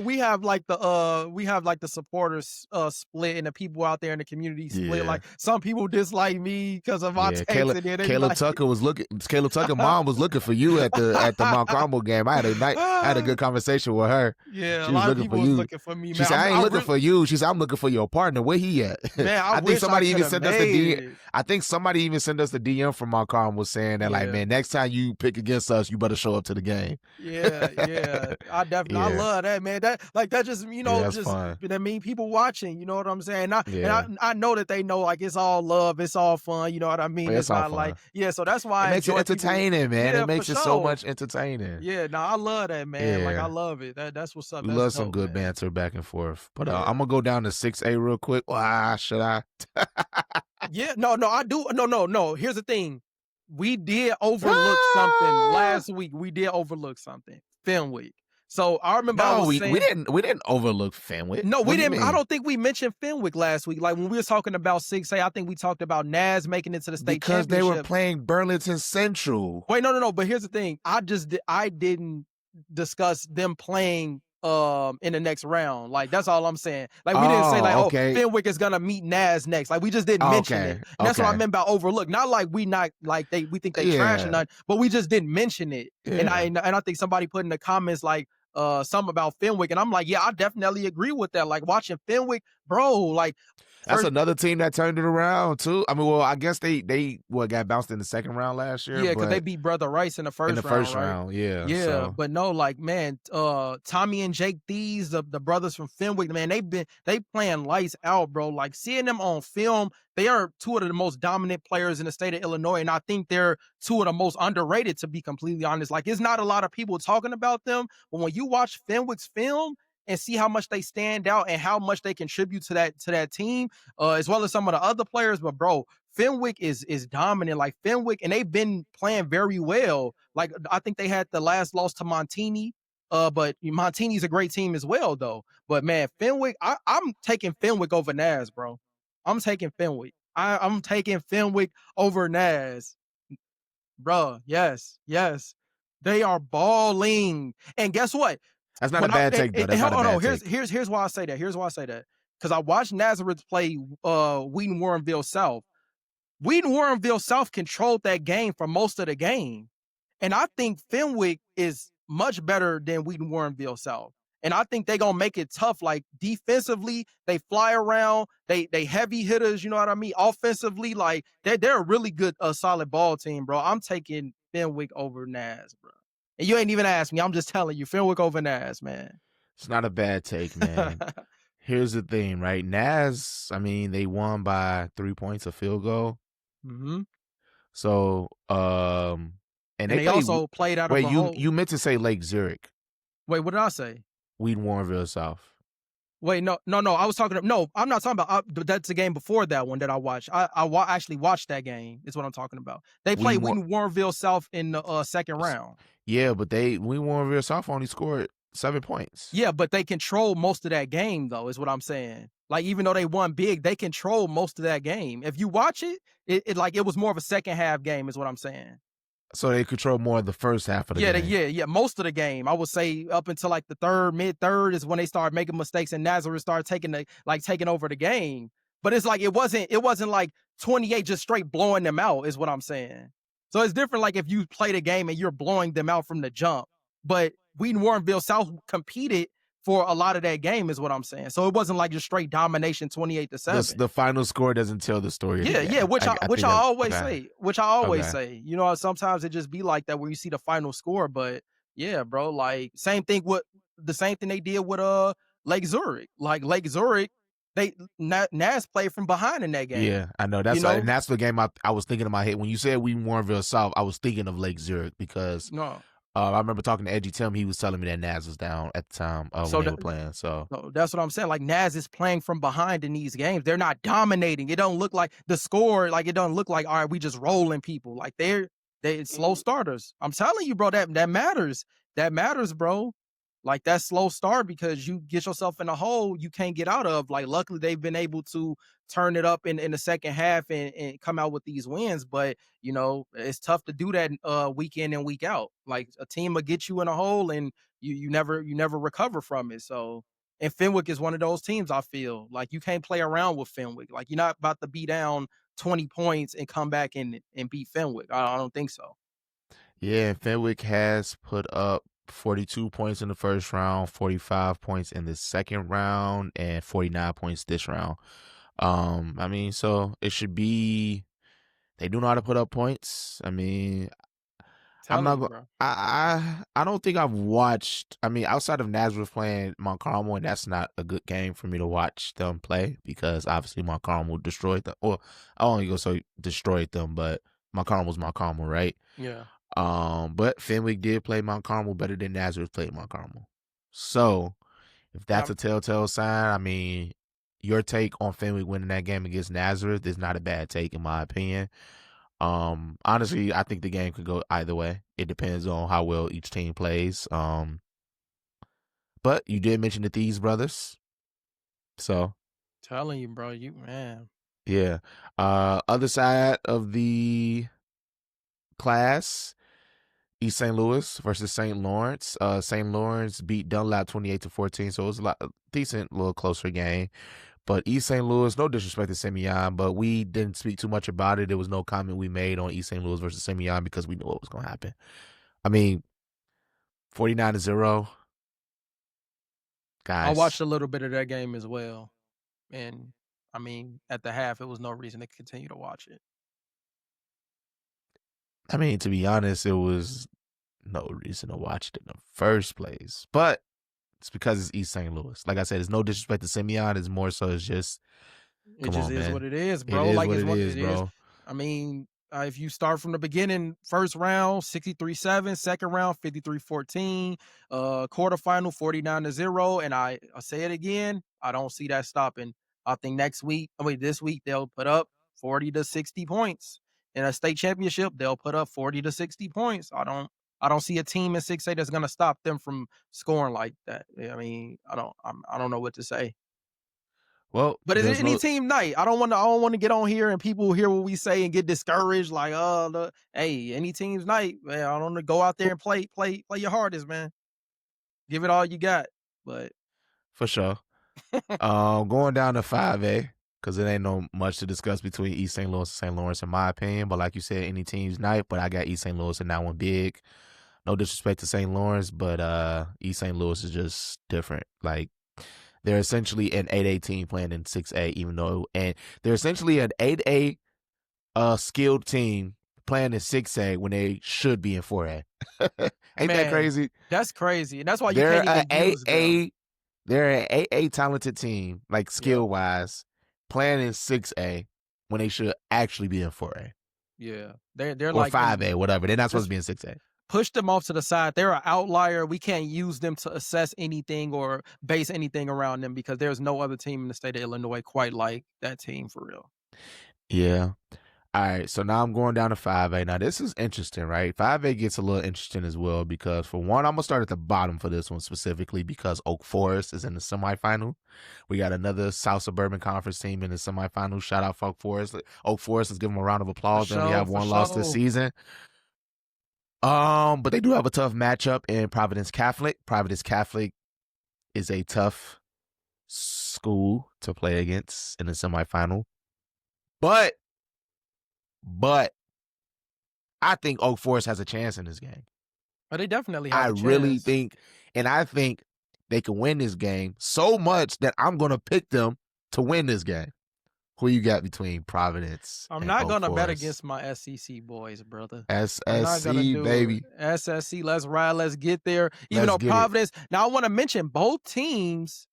We have like the supporters split and the people out there in the community split. Like, some people dislike me because of my takes. Kayla Tucker mom was looking for you at the Mount Carmel game. I had a good conversation with her. Yeah, she was looking for you. Looking for me. She said, I ain't looking for you. She said, I'm looking for your partner. Where he at? Man, I think somebody even sent us the DM. I think somebody even sent us the DM from Mount Carmel saying that, like, man, next time you pick against us, you better show up to the game. Yeah. I definitely I love that, man. That just fun. that mean people watching, you know what I'm saying? And I know that they know, like, it's all love, it's all fun, you know what I mean? It's not fun. like so that's why it makes it entertaining, man. It makes it so much entertaining. Yeah, no, I love that, man. Like, I love it. That's what's up. We love some good banter back and forth. But I'm gonna go down to 6A real quick. Why should I? Yeah, no, I do. No. Here's the thing. We did overlook something last week. We did overlook something. Fenwick. So I remember we didn't overlook Fenwick. No, we didn't. I don't think we mentioned Fenwick last week. Like, when we were talking about 6A, I think we talked about Naz making it to the state championship. Because they were playing Burlington Central. Wait, no. But here's the thing. I didn't discuss them playing in the next round. Like, that's all I'm saying. Like, we didn't say like, Oh, oh, okay. Fenwick is gonna meet Naz next. Like, we just didn't mention it. Okay. And that's what I Okay. meant by overlook. Not like we think they trash or Yeah. nothing, but we just didn't mention it. And Yeah. I think somebody put in the comments like something about Fenwick, and I'm like, yeah, I definitely agree with that. Like watching Fenwick, bro, like That's first, another team that turned it around too. I mean, well, I guess they got bounced in the second round last year, yeah, because they but beat Brother Rice in the in the first round, first right? round, yeah. Yeah, So but no, like man, Tommy and Jake Thieves, the brothers from Fenwick, man, they playing lights out, bro. Like seeing them on film, they are two of the most dominant players in the state of Illinois, and I think they're two of the most underrated, to be completely honest. Like it's not a lot of people talking about them, but when you watch Fenwick's film and see how much they stand out and how much they contribute to that team, as well as some of the other players, but bro, Fenwick is dominant. Like Fenwick, and they've been playing very well. Like I think they had the last loss to Montini. But Montini's a great team as well, though. But man, Fenwick, I'm taking Fenwick over Naz, bro. I'm taking Fenwick. I'm taking Fenwick over Naz, bro. Yes, yes, they are balling. And guess what? that's not a When I bad take, though. That's not hold a on, no, bad take. here's why I say that. Here's why I say that. Because I watched Nazareth play Wheaton Warrenville South. Wheaton Warrenville South controlled that game for most of the game. And I think Fenwick is much better than Wheaton Warrenville South. And I think they're gonna make it tough. Like defensively, they fly around, they heavy hitters, you know what I mean? Offensively, like they're a really good solid ball team, bro. I'm taking Fenwick over Naz, bro. And you ain't even asked me. I'm just telling you, Fenwick over Naz, man. It's not a bad take, man. Here's the thing, right? Naz, I mean, they won by 3 points, a field goal. Mm-hmm. So, and And they they play. also played out of Wait, a whole. you meant to say Lake Zurich, Wait, what did I say? Wheaton Warrenville South. Wait, no. I was talking. No, I'm not talking about. That's the game before that one that I watched. Actually watched that game. Is what I'm talking about. They played Wheaton Warrenville South in the second round. Yeah, but Wheaton Warrenville South only scored 7 points. Yeah, but they controlled most of that game, though. Is what I'm saying. Like even though they won big, they controlled most of that game. If you watch it, it was more of a second half game. Is what I'm saying. So they control more of the first half of the game. Yeah. Most of the game, I would say, up until like the mid third, is when they started making mistakes, and Nazareth started taking over the game. But it's like it wasn't like 28 just straight blowing them out, is what I'm saying. So it's different. Like if you play the game and you're blowing them out from the jump, but Wheaton Warrenville South competed for a lot of that game, is what I'm saying. So it wasn't like just straight domination, 28-7. The final score doesn't tell the story. Yeah, which I always say. Which I always Okay. say. You know, sometimes it just be like that where you see the final score, but yeah, bro, like same thing they did with Lake Zurich. Like Lake Zurich, Nas played from behind in that game. Yeah, I know. And that's the game I was thinking in my head. When you said Wheaton Warrenville South, I was thinking of Lake Zurich because No. I remember talking to Edgy Tim. He was telling me that Naz was down at the time when they were playing. So that's what I'm saying. Like Naz is playing from behind in these games. They're not dominating. It don't look like the score. Like it don't look like, all right, we just rolling people. Like they slow starters. I'm telling you, bro, that matters. That matters, bro. Like that slow start, because you get yourself in a hole you can't get out of. Like luckily they've been able to turn it up in the second half and come out with these wins. But you know, it's tough to do that week in and week out. Like a team will get you in a hole and you never recover from it. So, and Fenwick is one of those teams, I feel like you can't play around with Fenwick. Like you're not about to be down 20 points and come back and beat Fenwick. I don't think so. yeah, Fenwick has put up 42 points in the first round, 45 points in the second round, and 49 points this round. I mean, so it should be. They do know how to put up points. I mean, I'm not. Bro. I don't think I've watched. I mean, outside of Nazareth playing Mount Carmel, and that's not a good game for me to watch them play because obviously Mount Carmel destroyed them. Or I only go so destroyed them, but Mount Carmel's Mount Carmel, right? Yeah. But Fenwick did play Mount Carmel better than Nazareth played Mount Carmel. So if that's a telltale sign, I mean, your take on Fenwick winning that game against Nazareth is not a bad take in my opinion. Honestly, I think the game could go either way. It depends on how well each team plays. But you did mention the Thieves brothers. So Telling you, bro, you man. Yeah. Other side of the class, East St. Louis versus St. Lawrence. St. Lawrence beat Dunlap 28-14, so it was a decent, little closer game. But East St. Louis, no disrespect to Simeon, but we didn't speak too much about it. There was no comment we made on East St. Louis versus Simeon because we knew what was going to happen. I mean, 49-0. I Guys, watched a little bit of that game as well, and I mean, at the half, it was no reason to continue to watch it. I mean, to be honest, it was no reason to watch it in the first place. But it's because it's East St. Louis. Like I said, it's no disrespect to Simeon. It's more so it's just, It come just on, is what man. it is, It bro. is Like what it's it what is, it is. bro. I mean, if you start from the beginning, first round 63-7, second round 53-14, quarterfinal 49-0, and I say it again, I don't see that stopping. I think this week they'll put up 40 to 60 points. In a state championship, they'll put up 40 to 60 points. I don't see a team in 6A that's going to stop them from scoring like that. I mean, I don't know what to say. Well, But is it there's any no team night? I don't want to get on here and people hear what we say and get discouraged. Like, hey, any team's night, man. I don't know. Go out there and play your hardest, man. Give it all you got. But for sure. Going down to 5A, because it ain't no much to discuss between East St. Louis and St. Lawrence, in my opinion. But like you said, any team's night, but I got East St. Louis in that one big. No disrespect to St. Lawrence, but East St. Louis is just different. Like, they're essentially an 8A team playing in 6A, and they're essentially an 8A skilled team playing in 6A when they should be in 4A. Ain't that man, crazy? that's crazy. And that's why you They're can't a even use them. they're an 8A talented team, like Yep. skill wise, playing in 6A when they should actually be in 4A Yeah. They're or like 5A, whatever. They're not supposed just to be in 6A. push them off to the side. They're an outlier. We can't use them to assess anything or base anything around them because there's no other team in the state of Illinois quite like that team for real. Yeah. All right, so now I'm going down to 5A. Now, this is interesting, right? 5A gets a little interesting as well because, for one, I'm going to start at the bottom for this one specifically because Oak Forest is in the semifinal. We got another South Suburban Conference team in the semifinal. Shout out for Oak Forest. Oak Forest, let's give them a round of applause. They only have one loss this season. But they do have a tough matchup in Providence Catholic. Providence Catholic is a tough school to play against in the semifinal. But I think Oak Forest has a chance in this game. But they definitely have a chance. Really think, and I think they can win this game so much that I'm going to pick them to win this game. Who you got between Providence I'm and not Oak going to bet Forest? against my SEC boys, brother. I'm not SSC, going to do baby. it. SSC, let's ride, let's get there. Even Let's though get Providence, now I want to mention both teams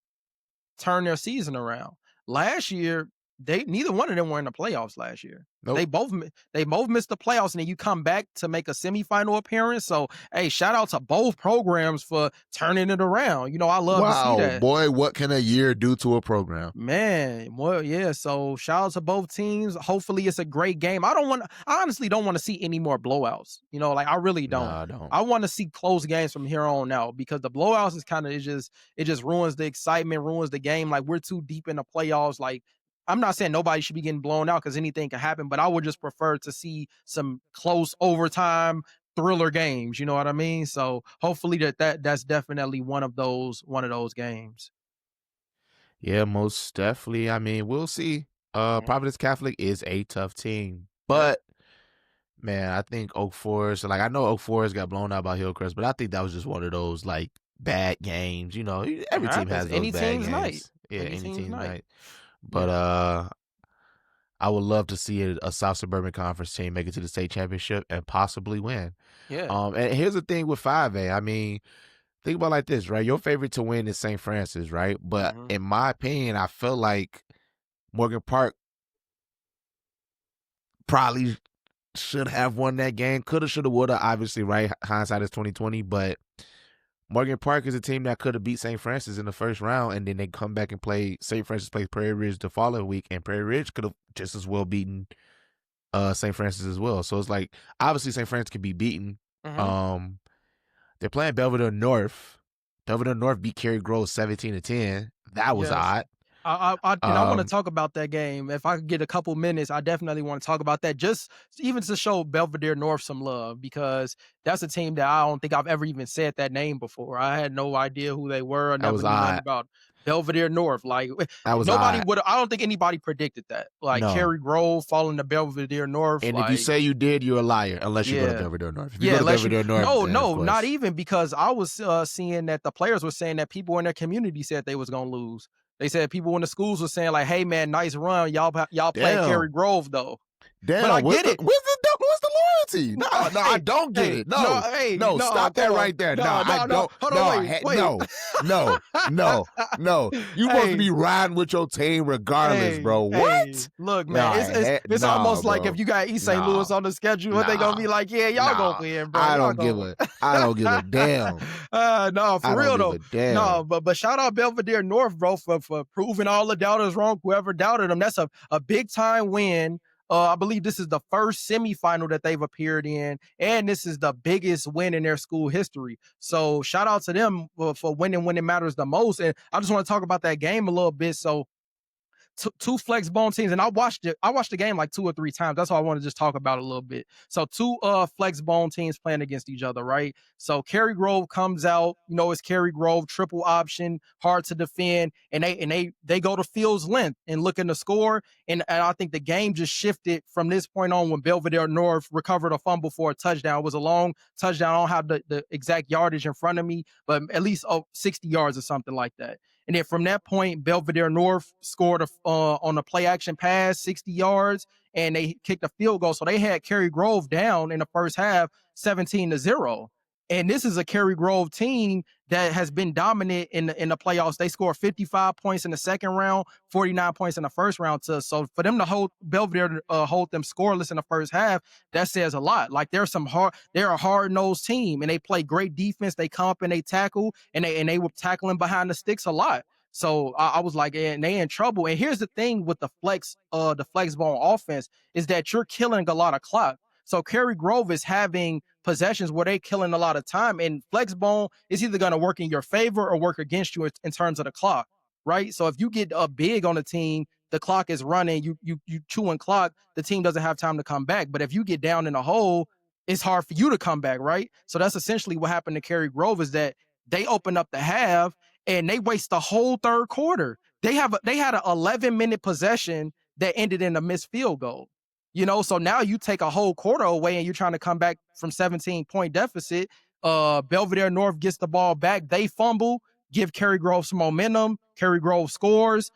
turned their season around. Last year, neither one of them were in the playoffs last year. Nope. They both missed the playoffs, and then you come back to make a semifinal appearance. So, hey, shout out to both programs for turning it around. You know, I love to see that. Boy, what can a year do to a program? Man, well, yeah. So shout out to both teams. Hopefully, it's a great game. I honestly don't want to see any more blowouts. You know, like I really don't. No, I don't. I want to see close games from here on out because the blowouts is kind of it just ruins the excitement, ruins the game. Like we're too deep in the playoffs. Like I'm not saying nobody should be getting blown out because anything can happen, but I would just prefer to see some close overtime thriller games. You know what I mean? So hopefully that's definitely one of those games. Yeah, most definitely. I mean, we'll see. Providence Catholic is a tough team, but man, I think Oak Forest. Like I know Oak Forest got blown out by Hillcrest, but I think that was just one of those like bad games. You know, every team has those Any bad team's games. night. Yeah, any team's night. night. But I would love to see a South Suburban Conference team make it to the state championship and possibly win. Yeah. And here's the thing with 5A. I mean, think about it like this, right? Your favorite to win is St. Francis, right? But in my opinion, I feel like Morgan Park probably should have won that game. Coulda, shoulda, woulda. Obviously, right? Hindsight is 2020. But Morgan Park is a team that could have beat St. Francis in the first round, and then they come back and play. St. Francis plays Prairie Ridge the following week, and Prairie Ridge could have just as well beaten St. Francis as well. So it's like obviously St. Francis can be beaten. They're playing Belvedere North. Belvedere North beat Cary Grove 17-10. That was odd. And I want to talk about that game. If I could get a couple minutes, I definitely want to talk about that. Just even to show Belvedere North some love, because that's a team that I don't think I've ever even said that name before. I had no idea who they were. I never knew nothing about Belvedere North. Like nobody would. I don't think anybody predicted that. Like Cary Grove falling to Belvedere North. And like, if you say you did, you're a liar. Unless you go to Belvedere North. If you go to Belvedere North, no, not even, because I was seeing that the players were saying that people in their community said they was gonna lose. They said people in the schools were saying like, "Hey man, nice run, y'all playing Cary Grove though." Damn, but I get it. What's the loyalty? No, I don't get it. No, stop that right there. No, I don't. Hold on, wait. No. You supposed to be riding with your team regardless, bro. What? Look, man, it's almost like if you got East St. Louis on the schedule, what they gonna be like? Yeah, y'all gonna win, bro. I don't give a damn. No, for real though. No, but shout out Belvedere North, bro, for proving all the doubters wrong. Whoever doubted them, that's a big time win. I believe this is the first semifinal that they've appeared in, and this is the biggest win in their school history. So shout out to them for winning when it matters the most. And I just want to talk about that game a little bit. So two flex bone teams, and I watched the game like 2 or 3 times. That's all I want to just talk about a little bit. So two flex bone teams playing against each other, right? So Cary Grove comes out, it's Cary Grove, triple option, hard to defend, and they go to field's length and looking to score. And I think the game just shifted from this point on when Belvedere North recovered a fumble for a touchdown. It was a long touchdown. I don't have the exact yardage in front of me, but at least 60 yards or something like that. And then from that point, Belvedere North scored on a play action pass, 60 yards, and they kicked a field goal. So they had Cary Grove down in the first half, 17-0. And this is a Cary Grove team that has been dominant in the playoffs. They scored 55 points in the second round, 49 points in the first round. So for them to hold Belvedere, hold them scoreless in the first half, that says a lot. Like they're a hard-nosed team, and they play great defense. They come up and they tackle, and they were tackling behind the sticks a lot. So I was like, and they in trouble. And here's the thing with the flex bone offense is that you're killing a lot of clock. So Cary Grove is having possessions where they're killing a lot of time, and flex bone is either going to work in your favor or work against you in terms of the clock, right? So if you get a big on the team, the clock is running, you chewing clock, the team doesn't have time to come back. But if you get down in a hole, it's hard for you to come back, right? So that's essentially what happened to Cary Grove, is that they open up the half and they waste the whole third quarter. They had an 11-minute possession that ended in a missed field goal. So now you take a whole quarter away and you're trying to come back from 17-point deficit. Belvedere North gets the ball back. They fumble, give Cary Grove some momentum. Cary Grove scores,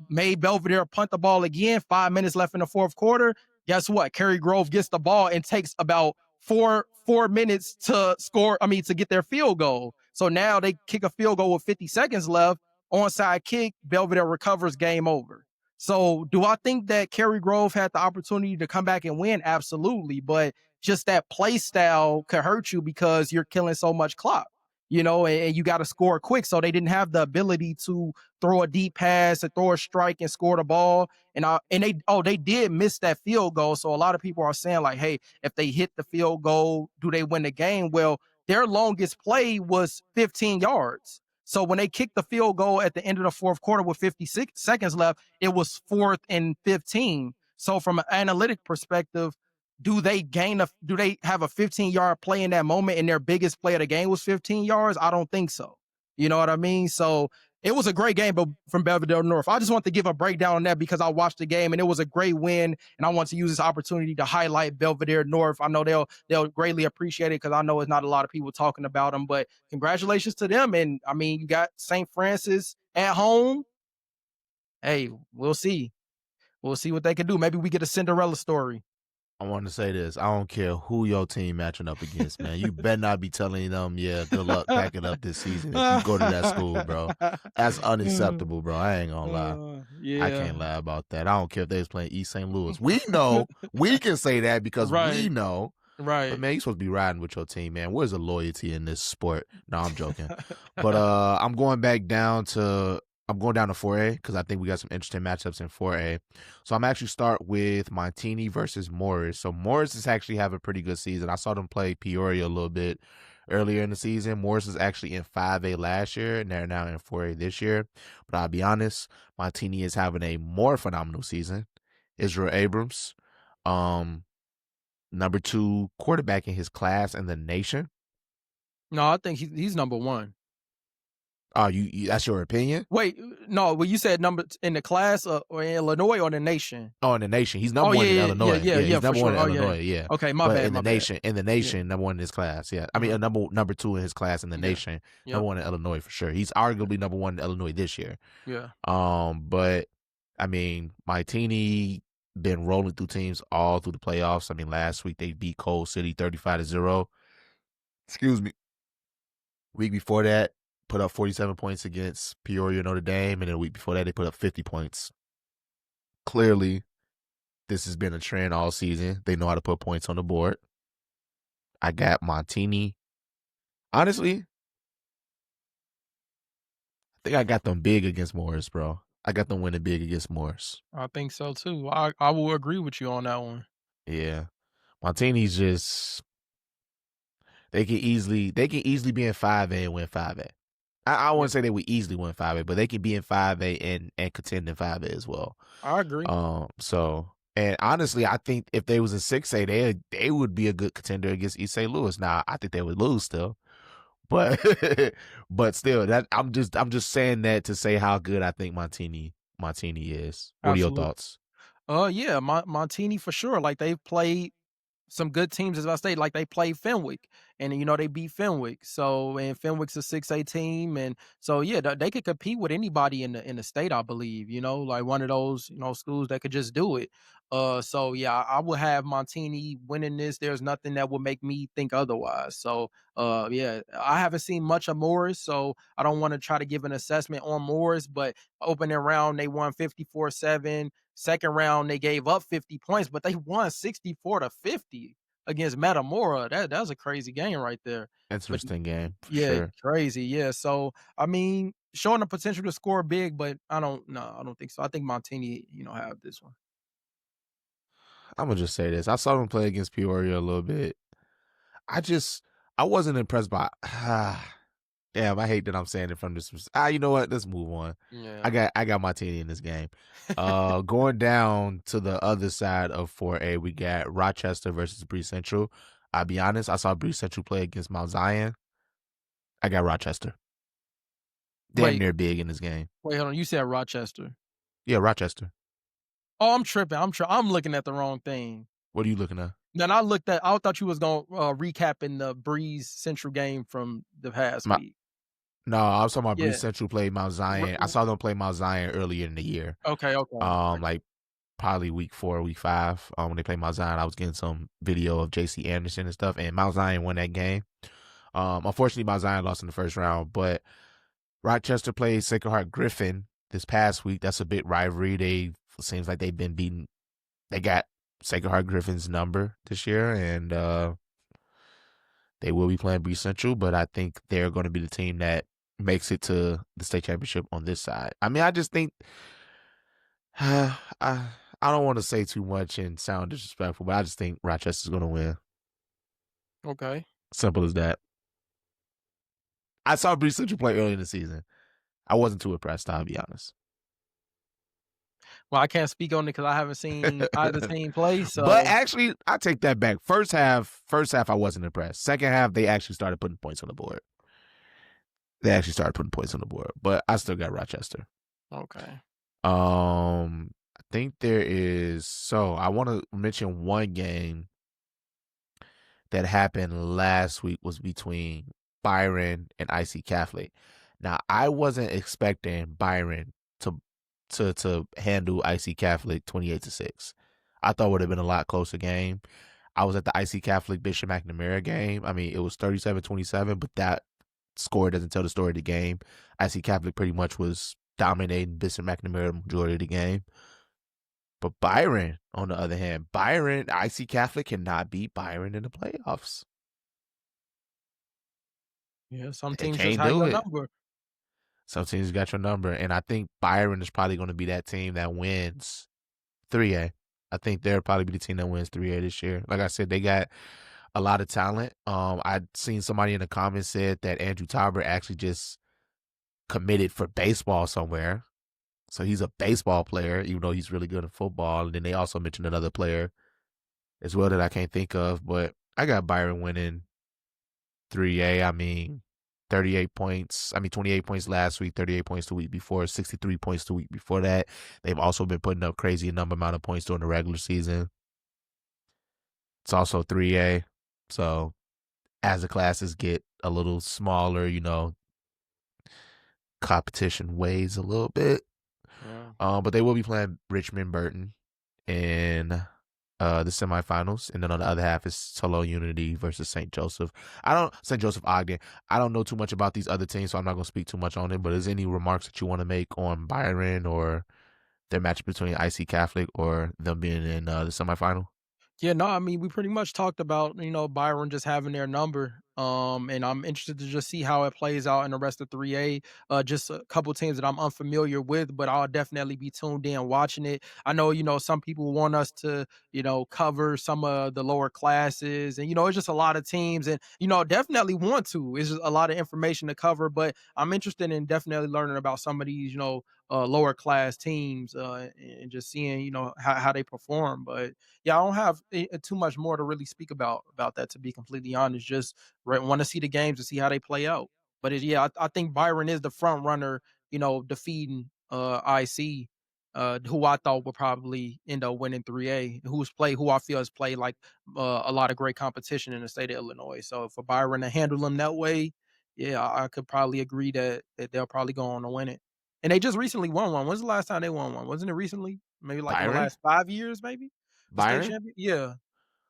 made Belvedere punt the ball again. 5 minutes left in the fourth quarter. Guess what? Cary Grove gets the ball and takes about four minutes to score. To get their field goal. So now they kick a field goal with 50 seconds left. Onside kick, Belvedere recovers, game over. So do I think that Cary Grove had the opportunity to come back and win? Absolutely. But just that play style could hurt you because you're killing so much clock, and you got to score quick. So they didn't have the ability to throw a deep pass or throw a strike and score the ball. And they did miss that field goal. So a lot of people are saying like, hey, if they hit the field goal, do they win the game? Well, their longest play was 15 yards. So when they kicked the field goal at the end of the fourth quarter with 56 seconds left, it was 4th and 15. So from an analytic perspective, do they have a 15-yard play in that moment and their biggest play of the game was 15 yards? I don't think so. You know what I mean? So it was a great game from Belvedere North. I just want to give a breakdown on that because I watched the game and it was a great win. And I want to use this opportunity to highlight Belvedere North. I know they'll greatly appreciate it because I know it's not a lot of people talking about them, but congratulations to them. And you got St. Francis at home. Hey, we'll see. We'll see what they can do. Maybe we get a Cinderella story. I want to say this. I don't care who your team matching up against, man. You better not be telling them, good luck packing up this season if you go to that school, bro. That's unacceptable, bro. I ain't gonna lie. Yeah. I can't lie about that. I don't care if they was playing East St. Louis. We know. We can say that because we know. Right. But, man, you're supposed to be riding with your team, man. Where's the loyalty in this sport? No, I'm joking. But I'm going down to 4A because I think we got some interesting matchups in 4A. So I'm actually start with Montini versus Morris. So Morris is actually having a pretty good season. I saw them play Peoria a little bit earlier in the season. Morris was actually in 5A last year, and they're now in 4A this year. But I'll be honest, Montini is having a more phenomenal season. Israel Abrams, number 2 quarterback in his class in the nation. No, I think he's number one. Oh, you that's your opinion? Wait, no, well, you said number in the class or in Illinois or the nation? Oh, in the nation, he's Oh, number yeah, one in yeah, yeah, Illinois. yeah, Yeah, yeah, he's for number one sure. in Oh, yeah. Illinois. Yeah, Okay, my but bad, in the my bad. nation, Yeah. number one in his class. Yeah, I mean, Uh-huh. number 2 in his class in the Yeah. nation, Yep. number one in Illinois for sure. He's arguably number one in Illinois this year. Yeah. But I mean, Martini been rolling through teams all through the playoffs. I mean, last week they beat Coal City 35-0. Excuse me. Week before that, put up 47 points against Peoria Notre Dame, and then the week before that they put up 50 points. Clearly, this has been a trend all season. They know how to put points on the board. I got Montini. Honestly, I think I got them big against Morris, bro. I got them winning big against Morris. I think so too. I will agree with you on that one. Yeah. Montini's just they can easily be in 5A and win 5A. I Yeah, wouldn't say they would easily win 5A, but they could be in 5A and contend in 5A as well. I agree. And honestly, I think if they was in 6A, they would be a good contender against East St. Louis. Now, I think they would lose still. But but still, that I'm just saying that to say how good I think Montini is. What are your Absolutely. thoughts? Yeah, Montini for sure. Like they've played some good teams, as I stated, like they played Fenwick, and they beat Fenwick. So, and Fenwick's a 6A team, and so yeah, they could compete with anybody in the state, I believe. Like one of those schools that could just do it. So yeah, I would have Montini winning this. There's nothing that would make me think otherwise. So, yeah, I haven't seen much of Morris, so I don't want to try to give an assessment on Morris. But opening round, they won 54-7. Second round, they gave up 50 points, but they won 64-50 against Metamora. That's a crazy game right there. But Interesting game for yeah, sure. crazy. Yeah. So I mean, showing the potential to score big, but I don't think so. I think Montini, have this one. I'm gonna just say this. I saw them play against Peoria a little bit. I just I wasn't impressed by. Damn, I hate that I'm saying it from this. You know what? Let's move on. Yeah. I got my team in this game. Going down to the other side of 4A, we got Rochester versus Bree Central. I'll be honest, I saw Bree Central play against Mount Zion. I got Rochester. Damn Wait, near big in this game. wait, hold on. You said Rochester. Yeah, Rochester. Oh, I'm tripping. I'm looking at the wrong thing. What are you looking at? Then I thought you was gonna recapping the Breeze Central game from the past My, week. no, I was talking about Bree Yeah. Central played Mount Zion. I saw them play Mount Zion earlier in the year. Okay, okay. Like probably week 4, week 5. When they played Mount Zion, I was getting some video of JC Anderson and stuff, and Mount Zion won that game. Unfortunately, Mount Zion lost in the first round, but Rochester played Sacred Heart Griffin this past week. That's a big rivalry. Seems like they've been beaten. They got Sacred Heart Griffin's number this year, and they will be playing Bree Central, but I think they're going to be the team that makes it to the state championship on this side. I mean, I just think I don't want to say too much and sound disrespectful, but I just think Rochester's going to win. Okay. Simple as that. I saw Bree Central play early in the season. I wasn't too impressed, I'll be honest. Well, I can't speak on it because I haven't seen either team play. But So actually, I take that back. First half, I wasn't impressed. Second half, they actually started putting points on the board. But I still got Rochester. okay. I think there is. So I want to mention one game that happened last week was between Byron and IC Catholic. Now I wasn't expecting Byron to handle IC Catholic 28-6. I thought it would have been a lot closer game. I was at the IC Catholic Bishop McNamara game. I mean, it was 37-27, but that score doesn't tell the story of the game. IC Catholic pretty much was dominating Bishop McNamara the majority of the game. But Byron, on the other hand, IC Catholic cannot beat Byron in the playoffs. Yeah, some They teams just can't have do your it. number. Some teams got your number, and I think Byron is probably going to be that team that wins 3A. I think they'll probably be the team that wins 3A this year. Like I said, they got a lot of talent. I'd seen somebody in the comments said that Andrew Talbot actually just committed for baseball somewhere. So he's a baseball player, even though he's really good at football. And then they also mentioned another player as well that I can't think of. But I got Byron winning 3A. I mean, 38 points. I mean, 28 points last week, 38 points the week before, 63 points the week before that. They've also been putting up crazy amount of points during the regular season. It's also 3A. So as the classes get a little smaller, competition weighs a little bit. Yeah. But they will be playing Richmond Burton in the semifinals, and then on the other half is Tolo Unity versus St. Joseph Ogden. I don't know too much about these other teams, so I'm not going to speak too much on it. But is any remarks that you want to make on Byron or their match between IC Catholic or them being in the semifinal? Yeah, no, I mean, we pretty much talked about, Byron just having their number. And I'm interested to just see how it plays out in the rest of 3A. Just a couple teams that I'm unfamiliar with, but I'll definitely be tuned in watching it. I know, some people want us to, cover some of the lower classes, and it's just a lot of teams, and definitely want to. It's just a lot of information to cover, but I'm interested in definitely learning about some of these, lower class teams, and just seeing, how they perform. But yeah, I don't have too much more to really speak about that, to be completely honest. Just want to see the games to see how they play out. But yeah, I think Byron is the front runner, defeating IC, who I thought would probably end up winning 3A, who I feel has played like a lot of great competition in the state of Illinois. So for Byron to handle them that way, yeah, I could probably agree that they'll probably go on to win it. And they just recently won one. When's the last time they won one? Wasn't it recently? Maybe like in the Byron? last 5 years, maybe? The state Byron? champion? Yeah.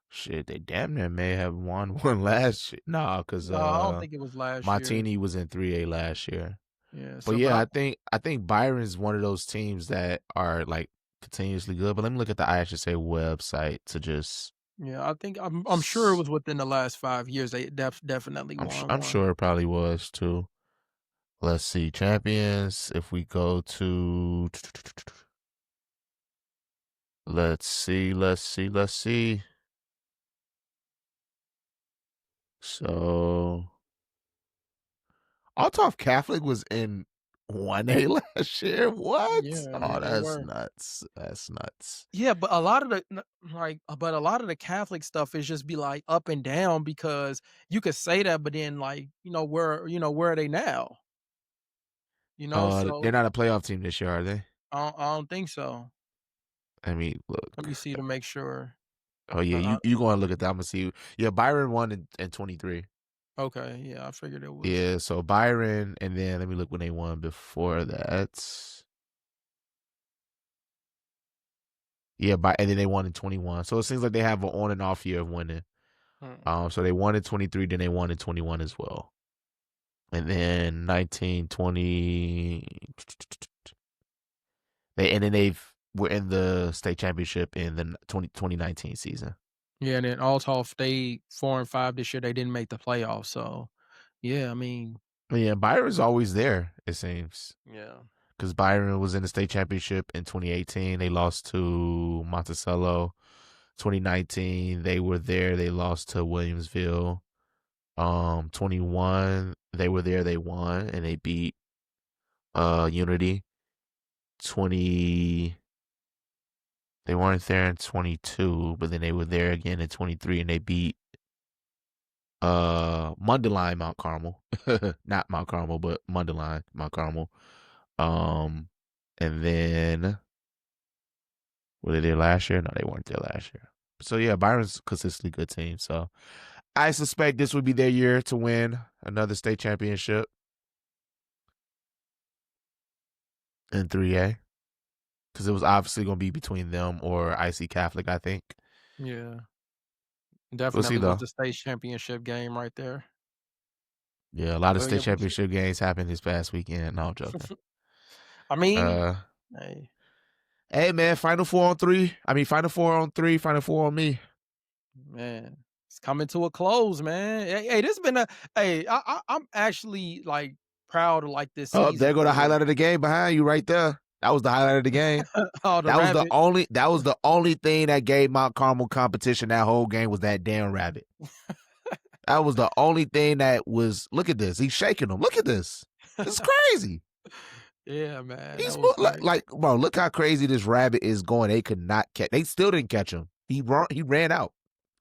Shit, they damn near may have won one last year. No, because No, I don't think it was last year. Martini was in 3A last year. Yeah, But so but yeah, I I think Byron's one of those teams that are like continuously good. But let me look at the IHSA website to just. yeah, I think I'm sure it was within the last 5 years. They definitely won I'm one. sure it probably was too. Let's see, champions. If we go to, let's see. So, Althoff Catholic was in 1A last year. What? Yeah, Oh, yeah, they that's were. nuts. That's nuts. Yeah, but a lot of the but a lot of the Catholic stuff is just be like up and down, because you could say that, but then like, where are they now? They're So not a playoff team this year, are they? I don't think so. I mean, Let me look. see to make sure. Oh yeah, Uh, you going to look at that? I'm gonna see. Yeah, Byron won in 23. okay, yeah, I figured it was. Yeah, so Byron, and then let me look when they won before that. Yeah, and then they won in 21. So it seems like they have an on and off year of winning. Hmm. So they won in 23, then they won in 21 as well. And then 19, 20, and then were in the state championship in the 2019 season. Yeah, and then Althoff, they 4-5 this year. They didn't make the playoffs, so yeah, I mean, But yeah, Byron's always there, it seems. yeah, Because Byron was in the state championship in 2018. They lost to Monticello. 2019, they were there. They lost to Williamsville. 21, they were there. They won and they beat Unity. 20, they weren't there in 22, but then they were there again in 23 and they beat Mundelein Mount Carmel. Not Mount Carmel, but Mundelein Mount Carmel. Um, and then were they there last year? No, they weren't there last year. So yeah, Byron's consistently good team. So I suspect this would be their year to win another state championship in 3A, because it was obviously going to be between them or IC Catholic, I think. yeah, We'll see definitely was though. the state championship game right there. Yeah, a lot of But yeah, state championship games happened this past weekend. No, I'm joking. I mean, Uh, hey, hey man, Final Four on three. I mean, Final Four on three. Final Four on me. man, it's coming to a close, man. Hey, this been a hey, I'm actually like proud of like this Oh, there season go the for highlight of the game behind you right there. That was the highlight of the game. Oh, the That was the rabbit. only thing that gave Mount Carmel competition that whole game was that damn rabbit. That was the only thing that was. Look at this. He's shaking them. Look at this. This is crazy. Yeah, man, that He's was crazy. like, bro. Look how crazy this rabbit is going. They could not catch. They still didn't catch him. He ran out.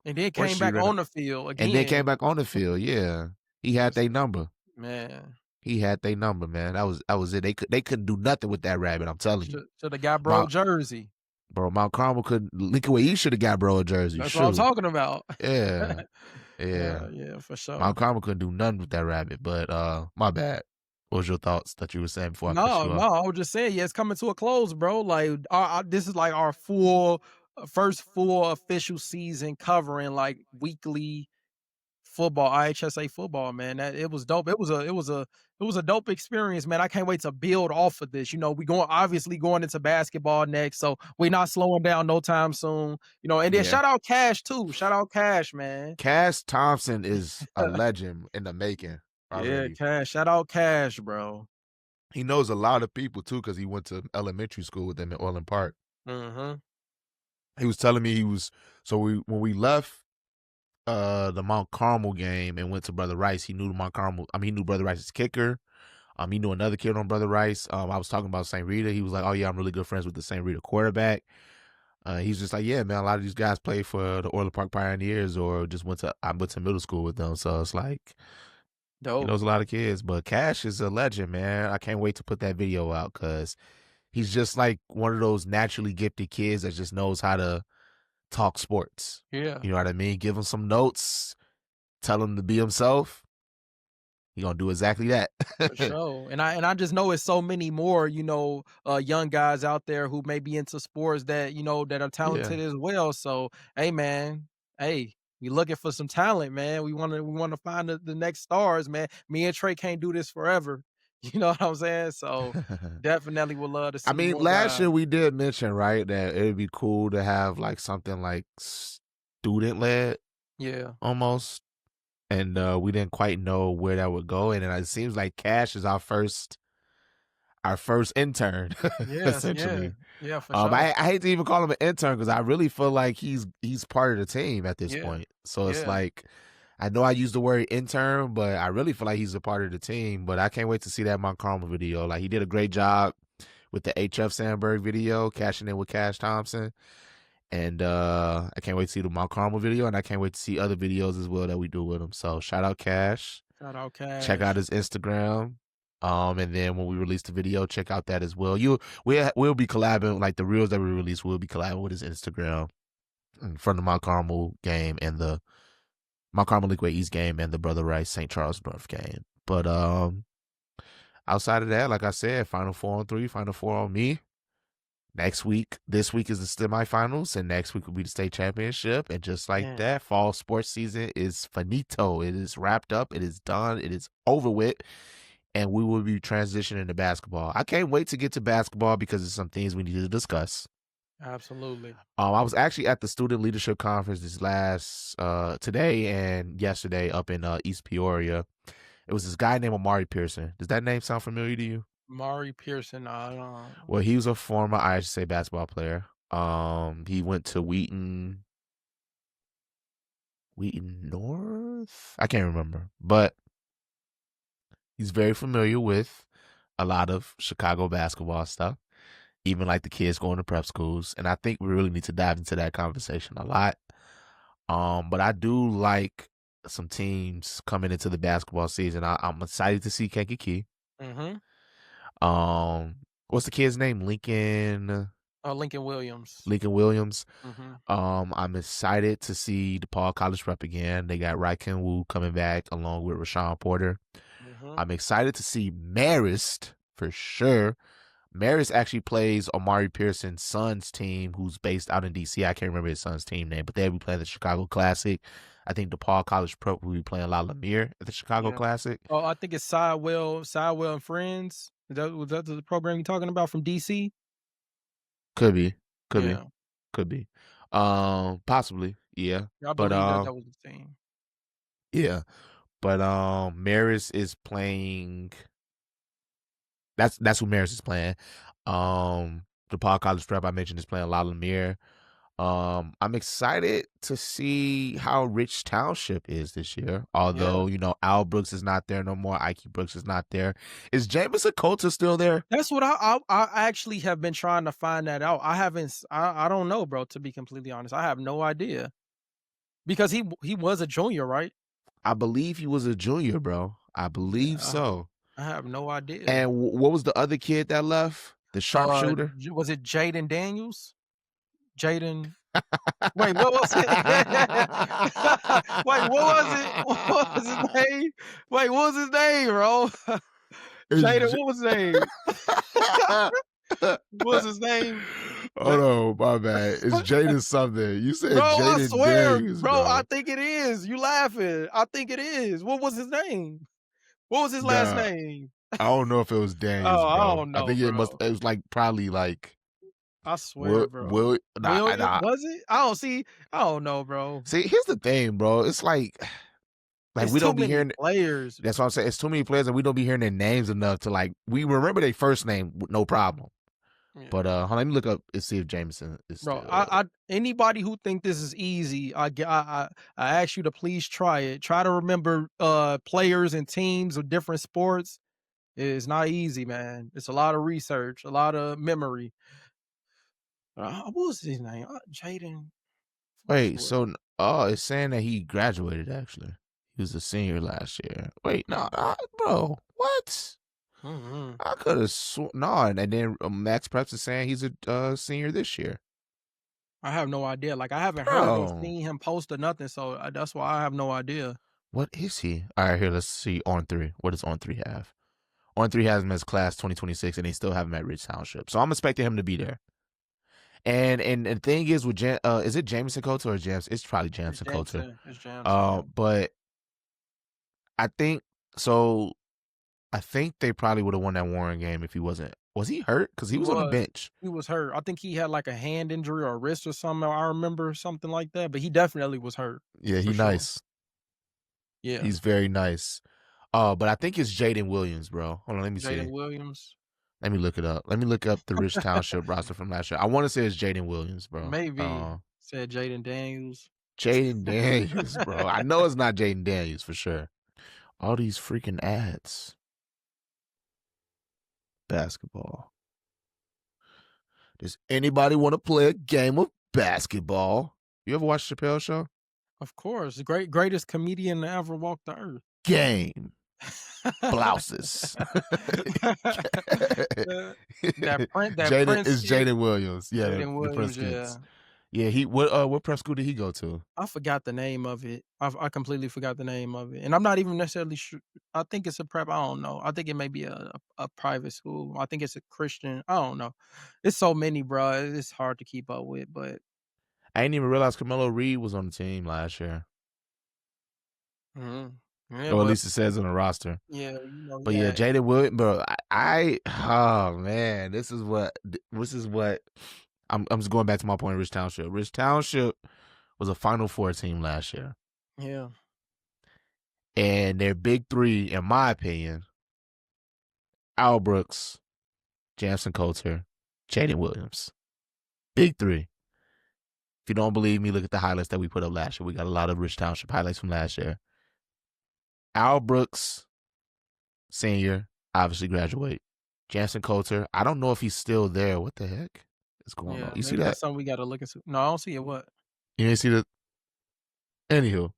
And then Or came she back ran out, on the field and then came again. back on the field. Yeah, he had Just their number. man, He had their number, man. That was it. They couldn't do nothing with that rabbit. I'm telling you. shoulda got bro Mount jersey. Mount Carmel couldn't. Look at what he should have got, bro. A jersey. That's what I'm Shoot. talking about. Yeah. Yeah. Yeah, for sure. Mount Carmel couldn't do nothing with that rabbit, but my bad. What was your thoughts that you were saying before I cut No, you no, off? I was just saying, yeah, it's coming to a close, bro. Like, this is like our full first full official season covering like weekly football, IHSA football, man. That it was dope. It was a dope experience, man. I can't wait to build off of this. You know, we obviously going into basketball next, so we're not slowing down no time soon. You know, and then Yeah. shout out Cash too. Shout out Cash, man. Cass Thompson is a legend in the making Yeah, already. Cash. Shout out Cash, bro. He knows a lot of people too because he went to elementary school with them in Orland Park. Mm-hmm. He was telling me when we left the Mount Carmel game and went to Brother Rice, he knew he knew Brother Rice's kicker. He knew another kid on Brother Rice. I was talking about St. Rita. He was like, "Oh yeah, I'm really good friends with the St. Rita quarterback." He's just like, "Yeah, man, a lot of these guys play for the Orland Park Pioneers or just I went to middle school with them." So it's like he Dope. knows a lot of kids. But Cash is a legend, man. I can't wait to put that video out because he's just like one of those naturally gifted kids that just knows how to talk sports. Yeah. You know what I mean? Give him some notes, tell him to be himself. He gonna do exactly that. For sure. And I just know it's so many more, young guys out there who may be into sports that, that are Yeah. talented as well. So, hey man, hey, we looking for some talent, man. We wanna find the next stars, man. Me and Trey can't do this forever. You know what I'm saying? So definitely would love to I see mean, more last guys. year we did mention, right, that it'd be cool to have like something like student led Yeah. almost. And we didn't quite know where that would go. And it seems like Cash is our first intern, Yes, yeah. essentially. Yeah, for sure. I hate to even call him an intern because I really feel like he's part of the team at this Yeah. point. So it's Yeah. like I know I use the word intern, but I really feel like he's a part of the team. But I can't wait to see that Mount Carmel video. Like he did a great job with the HF Sandberg video, cashing in with Cash Thompson. And I can't wait to see the Mount Carmel video, and I can't wait to see other videos as well that we do with him. So shout out Cash. Shout out Check out Cash. his Instagram. And then when we release the video, check out that as well. We'll be collabing, like the reels that we release, we'll be collabing with his Instagram from the Mount Carmel game and the Mount Carmel League East game and the Brother Rice St. Charles North game. But outside of that, like I said, Final Four on 3, Final Four on me. This week is the semifinals, and next week will be the state championship. And just like Man, that, fall sports season is finito. It is wrapped up. It is done. It is over with. And we will be transitioning to basketball. I can't wait to get to basketball because there's some things we need to discuss. absolutely. I was actually at the student leadership conference today and yesterday up in East Peoria. It was this guy named Amari Pearson. Does that name sound familiar to you? Mari Pearson, I don't. Well, he was a former IHSA basketball player. He went to Wheaton North. I can't remember, but he's very familiar with a lot of Chicago basketball stuff, even like the kids going to prep schools. And I think we really need to dive into that conversation a lot. But I do like some teams coming into the basketball season. I'm excited to see Kankakee. Mm-hmm. What's the kid's name? Lincoln Williams. Lincoln Williams. Mm-hmm. I'm excited to see DePaul College Prep again. They got Ryken Wu coming back along with Rashawn Porter. Mm-hmm. I'm excited to see Marist for sure. Marist actually plays Amari Pearson's son's team, who's based out in DC. I can't remember his son's team name, but they'll be playing the Chicago Classic. I think DePaul College Prep will be playing La Lemire at the Chicago Yeah. Classic. Oh, I think it's Sidewell and Friends. Was that the program you're talking about from DC? Could be. Yeah. Could be. Possibly. Yeah. I But believe that was the team. yeah. But Marist is playing. That's who Marist is playing. DePaul College Prep, I mentioned, is playing La Lumiere. I'm excited to see how Rich Township is this year. Although, Al Brooks is not there no more. Ike Brooks is not there. Is Jamison Coulter still there? That's what I actually have been trying to find that out. I haven't I don't know, bro, to be completely honest. I have no idea. Because he was a junior, right? I believe he was a junior, bro. I believe Yeah, so. I have no idea. And what was the other kid that left? The sharpshooter? Was it Jaden Daniels? Jaden Wait, what was it? Wait, what was it? What was his name? Wait, what was his name, bro? It's Jaden, J- what was his name? What was his name? Hold on, my bad. It's Jaden something. You said Bro, I Jaden swear, Daniels, bro, I bro. think it is. You laughing. I think it is. What was his name? What was his last Nah, name? I don't know if it was Daniels, Oh, I bro. don't I know, think it bro. was like probably like I swear, bro. William, nah. was it? I don't see. I don't know, bro. See, here's the thing, bro. It's like It's we too don't be many hearing. players. That's what I'm saying. It's too many players, and we don't be hearing their names enough to like. We remember their first name, no problem. Yeah. But hold on, let me look up and see if Jameson is Bro, still. I anybody who think this is easy, I ask you to please try it. Try to remember players and teams of different sports. It's not easy, man. It's a lot of research, a lot of memory. What was his name? Jaden. I Wait, swear. so it's saying that he graduated. Actually, he was a senior last year. Wait, no, bro, what? Mm-hmm. I could have sworn no, and then Max Preps is saying he's a senior this year. I have no idea. Like, I haven't heard or Bro, seen him post or nothing, so that's why I have no idea. what is he? All right, here, let's see. On three, what does On three have? On three has him as class 2026, and they still have him at Rich Township. So I'm expecting him to be there. And the thing is with is it Jamison Coulter or James? It's probably It's Jamison Coulter. Jameson. It's Jameson, yeah. But I think so. I think they probably would have won that Warren game if he wasn't. Was he hurt? Because he was on the bench. He was hurt. I think he had, like, a hand injury or a wrist or something, I remember something like that, but he definitely was hurt, Yeah, for he sure. nice. Yeah. He's very nice. But I think it's Jaden Williams, bro. Hold on, let me see. Jaden Williams. Let me look it up. Let me look up the Rich Township roster from last year. I want to say it's Jaden Williams, bro. Maybe. Said Jaden Daniels. Jaden Daniels, bro. I know it's not Jaden Daniels for sure. All these freaking ads. Basketball. Does anybody want to play a game of basketball? You ever watch Chappelle's show? Of course. Greatest comedian to ever walk the earth. Game. Blouses. that Jaden Prince is kid. Jaden Williams. Yeah, Jaden the Prince Williams, kids. yeah. Yeah, he what prep school did he go to? I forgot the name of it. I completely forgot the name of it, and I'm not even necessarily sure. I think it's a prep. I don't know. I think it may be a private school. I think it's a Christian. I don't know. It's so many, bro. It's hard to keep up with, but I didn't even realize Carmelo Reed was on the team last year. yeah, Or at but least it says on the roster. yeah, But yeah, yeah, Jaden Williams, bro. Oh man, this is what I'm just going back to my point. Rich Township. Rich Township was a Final Four team last year, yeah. and their big three, in my opinion, Al Brooks, Jamison Coulter, Jaden Williams. Big three. If you don't believe me, look at the highlights that we put up last year. We got a lot of Rich Township highlights from last year. Al Brooks, senior, obviously graduate. Jamison Coulter, I don't know if he's still there. What the heck is going on? You see Maybe that? that's something we got to look into. No, I don't see it. What? You didn't see the. Anywho,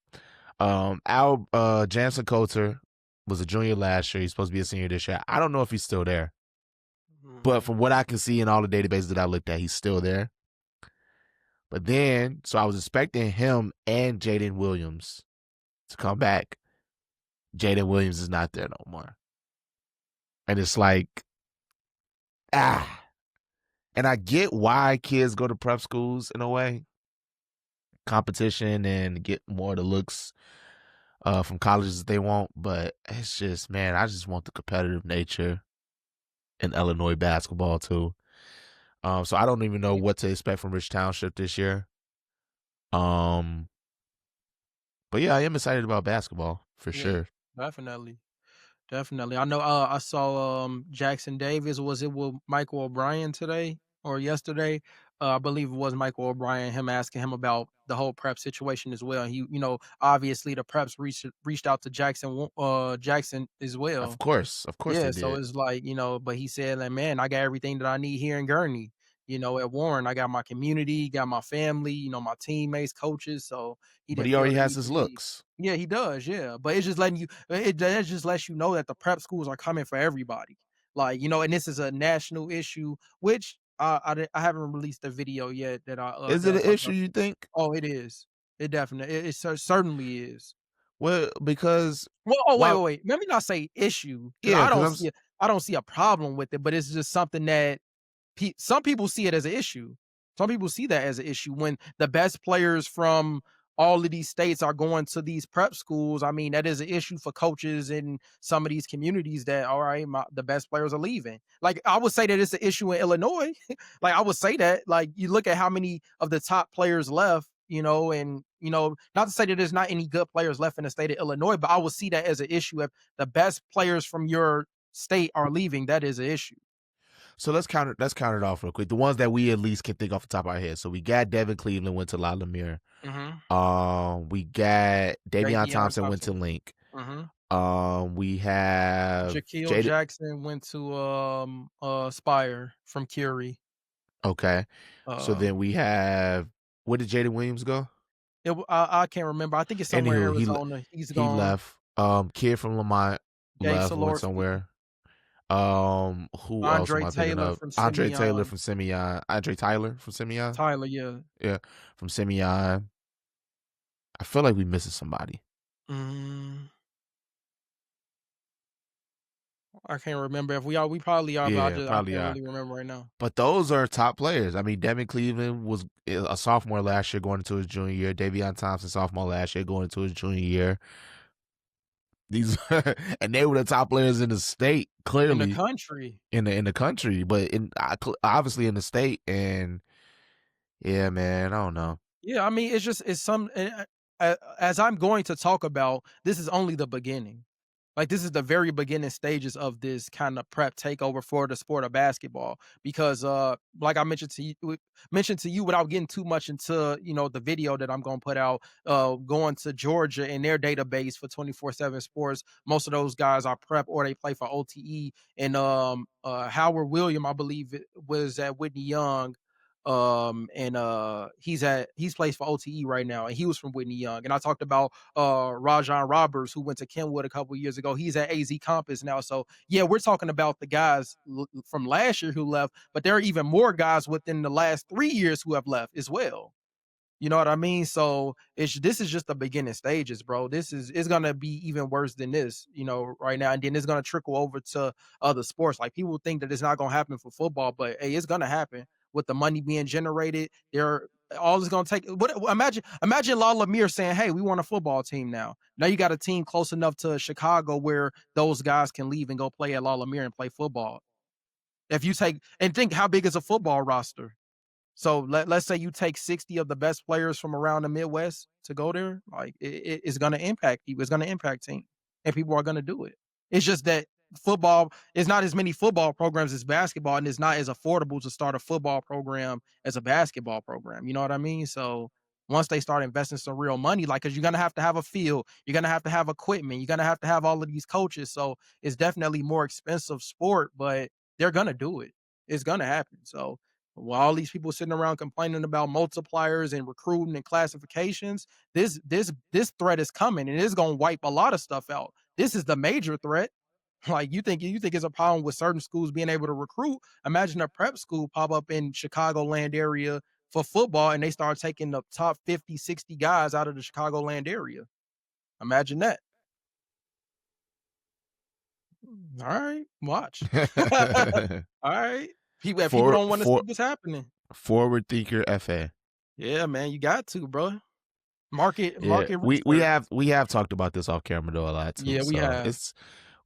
Jamison Coulter was a junior last year. He's supposed to be a senior this year. I don't know if he's still there, but from what I can see in all the databases that I looked at, he's still there. But then, so I was expecting him and Jaden Williams to come back. Jaden Williams is not there no more. And it's like, and I get why kids go to prep schools in a way. Competition and get more of the looks from colleges that they want. But it's just, man, I just want the competitive nature in Illinois basketball too. So I don't even know what to expect from Rich Township this year. But yeah, I am excited about basketball for sure. Definitely. Definitely. I know, I saw, Jackson Davis, was it with Michael O'Brien today or yesterday? I believe it was Michael O'Brien, him asking him about the whole prep situation as well. He, obviously the preps reached out to Jackson as well. Of course Yeah, they so did. it's like, but he said like, "Man, I got everything that I need here in Gurney, at Warren. I got my community, got my family, my teammates, coaches." So he But didn't he feel already the has need to his leave. looks. Yeah, he does, yeah, but it's just letting you that just lets you know that the prep schools are coming for everybody. Like, and this is a national issue, which I haven't released a video yet Is it that'll an talk issue about. you think? Oh, it is. It definitely certainly is. Well, because Well, oh, wait, while wait, wait. Let me not say issue, because yeah, because I don't see a problem with it, but it's just something that some people see it as an issue. Some people see that as an issue when the best players from all of these states are going to these prep schools. I mean, that is an issue for coaches in some of these communities that, all right, the best players are leaving. Like, I would say that it's an issue in Illinois. Like, I would say that, like, you look at how many of the top players left, and, not to say that there's not any good players left in the state of Illinois, but I would see that as an issue. If the best players from your state are leaving, that is an issue. so let's count it off real quick. The ones that we at least can think off the top of our head. So we got Devin Cleveland went to La Lumiere. Mhm. We got Davion Davion Thompson went to Thompson. Link. Mhm. We have Jaquil Jada. Jackson went to, Spire from Curie. Okay, so Uh, then we have where did Jaden Williams go? I can't remember. I think it's somewhere in Anywho, Arizona. He's he gone. left. Kid from Lamont Gabe left, went Solorsky, somewhere. Who else am Andre I thinking Taylor of? from Andre Taylor Simeon. from Simeon. Andre Tyler from Simeon. Tyler, yeah. Yeah, from Simeon. I feel like we missing somebody. Mm, I can't remember if we probably are, but Yeah, I probably can't are. really remember right now. But those are top players. I mean, Devin Cleveland was a sophomore last year going into his junior year. Davion Thompson, sophomore last year going into his junior year. These and they were the top players in the state, In the clearly country. in the country, but obviously in the state. And yeah, man, I don't know. Yeah, I mean, as I'm going to talk about, this is only the beginning. Like, this is the very beginning stages of this kind of prep takeover for the sport of basketball. Because, like I mentioned to you without getting too much into, the video that I'm gonna put out, going to Georgia in their database for 24/7 Sports. Most of those guys are prep or they play for OTE. And Howard William, I believe it was at Whitney Young. And he's plays for OTE right now, and he was from Whitney Young. And I talked about Rajon Roberts, who went to Kenwood a couple years ago. He's at AZ Campus now. So yeah, we're talking about the guys from last year who left, but there are even more guys within the last 3 years who have left as well. You know what I mean? So this is just the beginning stages, bro. It's gonna be even worse than this, right now. And then it's gonna trickle over to other sports. Like, people think that it's not gonna happen for football, but hey, it's gonna happen with the money being generated. They're all it's gonna take. What imagine La Lemire saying, "Hey, we want a football team now." Now you got a team close enough to Chicago where those guys can leave and go play at La Lemire and play football. If you take and think how big is a football roster? So let's say you take 60 of the best players from around the Midwest to go there, like it's going to impact you. It's going to impact team, and people are going to do it. It's just that football is not as many football programs as basketball, and it's not as affordable to start a football program as a basketball program. You know what I mean? So once they start investing some real money, like, because you're going to have a field, you're going to have equipment, you're going to have all of these coaches. So it's definitely more expensive sport, but they're going to do it. It's going to happen. So while all these people sitting around complaining about multipliers and recruiting and classifications, this threat is coming, and it's gonna wipe a lot of stuff out. This is the major threat. Like, you think it's a problem with certain schools being able to recruit. Imagine a prep school pop up in Chicagoland area for football and they start taking the top 50, 60 guys out of the Chicagoland area. Imagine that. All right, watch. All right. People for don't want to see for what's happening. forward thinker FA. Yeah, man, you got to, bro. Market Yeah, market we research. have talked about this off camera though a lot too. Yeah, we So have. it's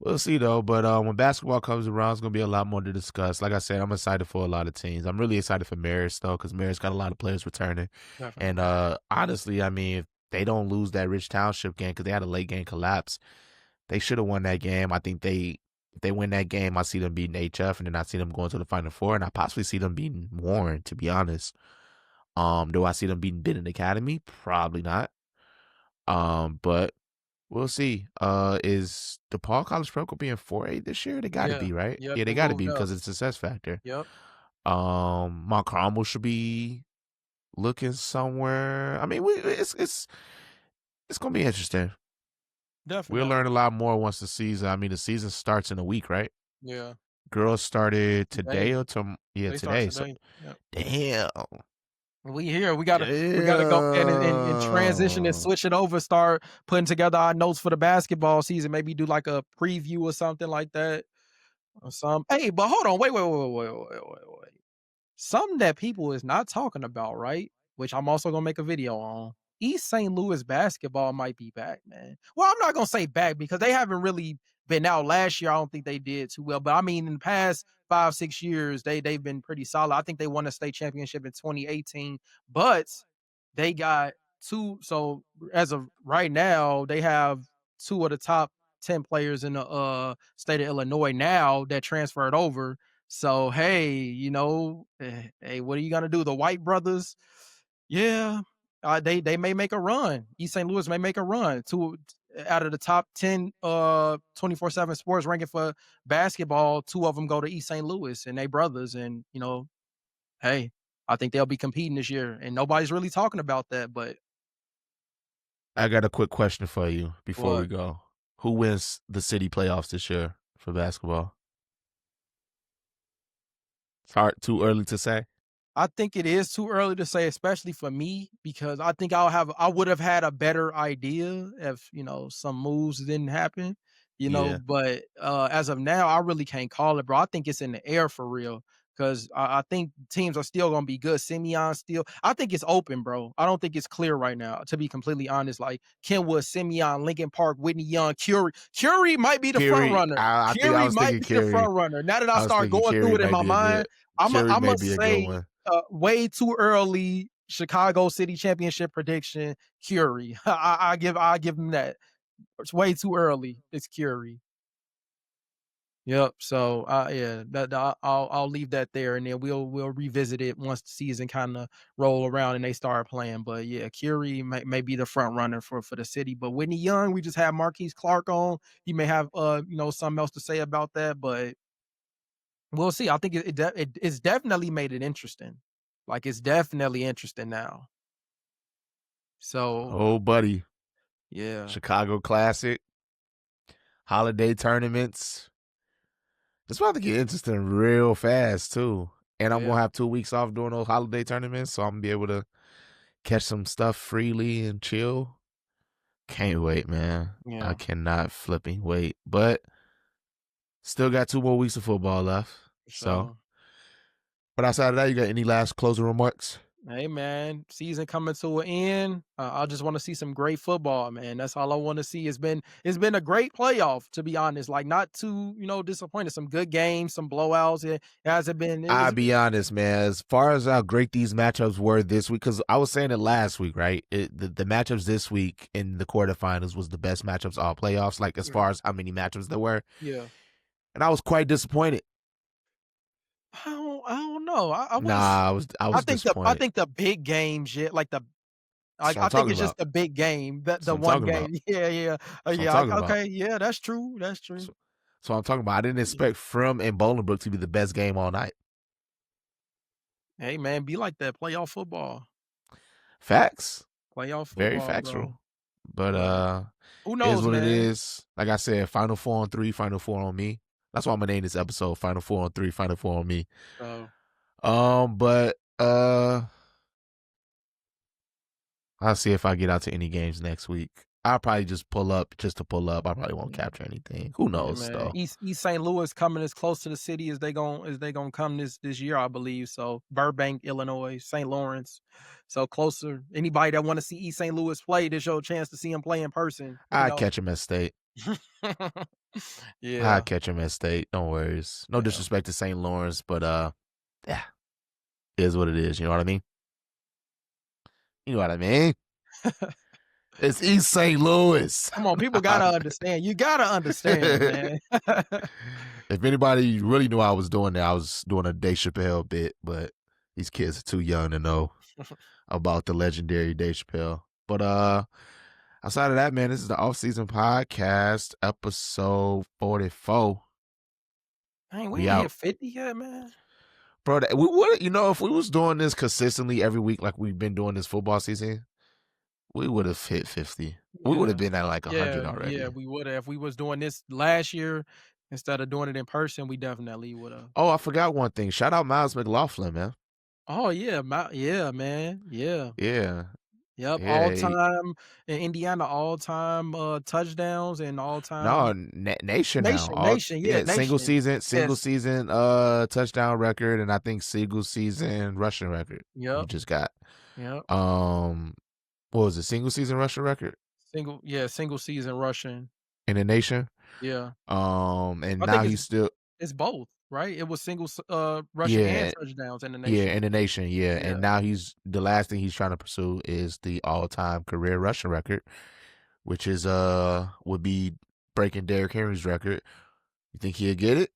we'll see though. But when basketball comes around, it's gonna be a lot more to discuss. Like I said, I'm excited for a lot of teams. I'm really excited for Marist though, because Marist got a lot of players returning. And Definitely. honestly, I mean, if they don't lose that Rich Township game because they had a late game collapse, They should have won that game. I think if they win that game, I see them beating HF, and then I see them going to the Final Four, and I possibly see them beating Warren, to be honest. Do I see them beating Bidden Academy? Probably not. But we'll see. Is DePaul College Prep being 4A this year? They got to Yeah. be, right? Yep, Yeah, they they got to moved be up. because of the success factor. Yep. Mount Carmel should be looking somewhere. I mean, it's gonna be interesting. We'll learn a Definitely. lot more once the season. I mean, the season starts in a week, right? Yeah. Girls started today Today. or tomorrow? Yeah, They start today. So today. Yep. damn, We here. We gotta go ahead and transition and damn. switch it over, start putting together our notes for the basketball season, maybe do like a preview or something like that or some hey, but hold on, wait. Something that people is not talking about, right? Which I'm also gonna make a video on. East St. Louis basketball might be back, man. Well, I'm not gonna say back because they haven't really been out. Last year, I don't think they did too well. But I mean, in the past 5, 6 years, they've been pretty solid. I think they won a state championship in 2018, but they got two. So as of right now, they have two of the top 10 players in the state of Illinois now that transferred over. So hey, hey, what are you gonna do? The White brothers, yeah, they may make a run. East St. Louis may make a run to out of the top 10 24/7 sports ranking for basketball. Two of them go to East St. Louis, and they brothers, and hey, I think they'll be competing this year, and nobody's really talking about that. But I got a quick question for you before we what? go. Who wins the city playoffs this year for basketball? It's hard, too early to say. I think it is too early to say, especially for me, because I think I would have had a better idea if, some moves didn't happen, Yeah. but as of now, I really can't call it, bro. I think it's in the air for real. Cause I think teams are still gonna be good. Simeon still, I think it's open, bro. I don't think it's clear right now, to be completely honest. Like Kenwood, Simeon, Lincoln Park, Whitney Young, Curie. Curie might be the front Curie, runner. I think I Curie was might thinking be the Curie. front runner. Now that I I was start thinking going through Curie it in may my be a mind, good Curie I may must be a good say, one. way too early Chicago City championship prediction, Curie. I give him that. It's way too early. It's Curie. Yep. So yeah, I'll leave that there, and then we'll revisit it once the season kind of roll around and they start playing. But yeah, Curie may be the front runner for the city. But Whitney Young, we just have Marquise Clark on. He may have something else to say about that, but we'll see. I think it's definitely made it interesting. Like it's definitely interesting now. So Oh, buddy. yeah, Chicago Classic, holiday tournaments. It's about to get interesting real fast, too. And I'm going yeah, to have 2 weeks off during those holiday tournaments, so I'm going to be able to catch some stuff freely and chill. Can't wait, man. I yeah, cannot flipping wait. But still got 2 more weeks of football left. for So, sure. but outside of that, you got any last closing remarks? Hey man, season coming to an end. I just want to see some great football, man. That's all I want to see. It's been a great playoff, to be honest. Like not too disappointed. Some good games, some blowouts. It hasn't been. I'll be honest, man. As far as how great these matchups were this week, because I was saying it last week, right? The matchups this week in the quarterfinals was the best matchups all playoffs, like as Yeah, far as how many matchups there were. yeah. And I was quite disappointed. I don't know. I was. Nah, I was I disappointed. think the big games, yeah, like the That's what I I'm think talking it's just about. the big game, That's the what I'm one talking about. game. Yeah, yeah, That's what I'm yeah. talking about. Okay, yeah, that's true. That's true. So, so I'm talking about. I didn't Yeah. expect From and Bolingbrook to be the best game all night. Hey man, be like that. Facts. Playoff Very football, bro. factual. But But who is knows, what it man? is. Like I said, Final Four on 3, Final Four on me. That's why I'm gonna name this episode Final Four on 3, Final Four on me. So But I'll see if I get out to any games next week. I'll probably just pull up just to pull up. I probably won't yeah, capture anything. Who yeah, knows man. though? East St. Louis coming as close to the city as they gonna come this year, I believe. So Burbank, Illinois, St. Lawrence, so closer. Anybody that want to see East St. Louis play, this your chance to see him play in person. I catch him at state. I Yeah, catch him at state. No worries. No yeah. disrespect to St. Lawrence, but yeah, it is what it is. You know what I mean? You know what I mean? It's East St. Louis. Come on, people gotta understand. You gotta understand, man. If anybody really knew I was doing that, I was doing a Dave Chappelle bit, but these kids are too young to know about the legendary Dave Chappelle. But outside of that, man, this is the off-season podcast, episode 44. Dang, we We ain't hit out. 50 yet, man. Bro, we would, if we was doing this consistently every week like we've been doing this football season, we would have hit 50. We would have Yeah. been at like 100 Yeah, already. we would have. If we was doing this last year instead of doing it in person, we definitely would have. Oh, I forgot one thing. Shout out Miles McLaughlin, man. Oh yeah, yeah, man. Yeah. Yeah. Yep. All Yeah. time in Indiana, all time touchdowns and all No, time nation now. yeah, Single nation. Yes. season touchdown record, and I think single season rushing record he Yep. just got. Yep. What was it? Single season rushing record Single season rushing. in the nation. Yeah. And I now think he's still it's both, right? It was rushing and yeah, touchdowns in the yeah, nation. in the nation, yeah. Yeah. And now the last thing he's trying to pursue is the all-time career rushing record, which is would be breaking Derrick Henry's record. You think he'll get it?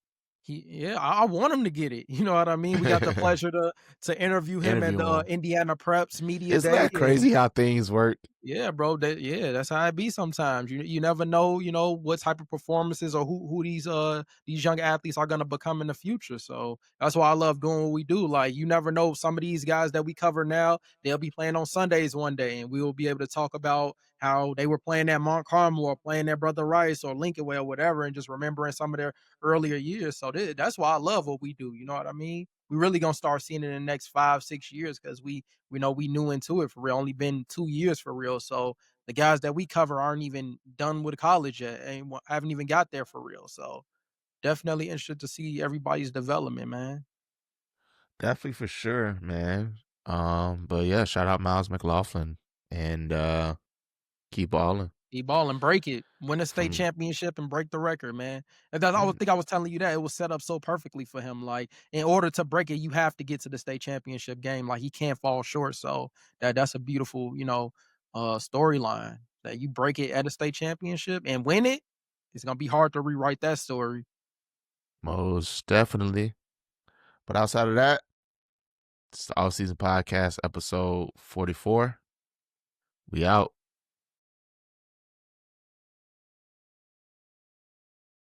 I want him to get it. You know what I mean? We got the pleasure to interview him at Interview the him. Indiana Preps Media Isn't Day, that and crazy how things work? yeah, bro. That's how it be sometimes. You never know, what type of performances or who these young athletes are gonna become in the future. So that's why I love doing what we do. Like you never know, some of these guys that we cover now, they'll be playing on Sundays one day, and we will be able to talk about how they were playing at Mount Carmel or playing at Brother Rice or Lincoln Way or whatever, and just remembering some of their earlier years. So that's why I love what we do. You know what I mean? We really gonna start seeing it in the next 5-6 years because we know we new into it for real. Only been 2 years for real. So the guys that we cover aren't even done with college yet and haven't even got there for real. So definitely interested to see everybody's development, man. Definitely for sure, man. But yeah, shout out Miles McLaughlin and keep balling He ball and break it, win a state from championship and break the record, man. And that I mm, would think I was telling you that it was set up so perfectly for him. Like in order to break it, you have to get to the state championship game. Like he can't fall short. So that's a beautiful, storyline that you break it at a state championship and win it. It's gonna be hard to rewrite that story. most definitely. But outside of that, it's the off season podcast episode 44. We out.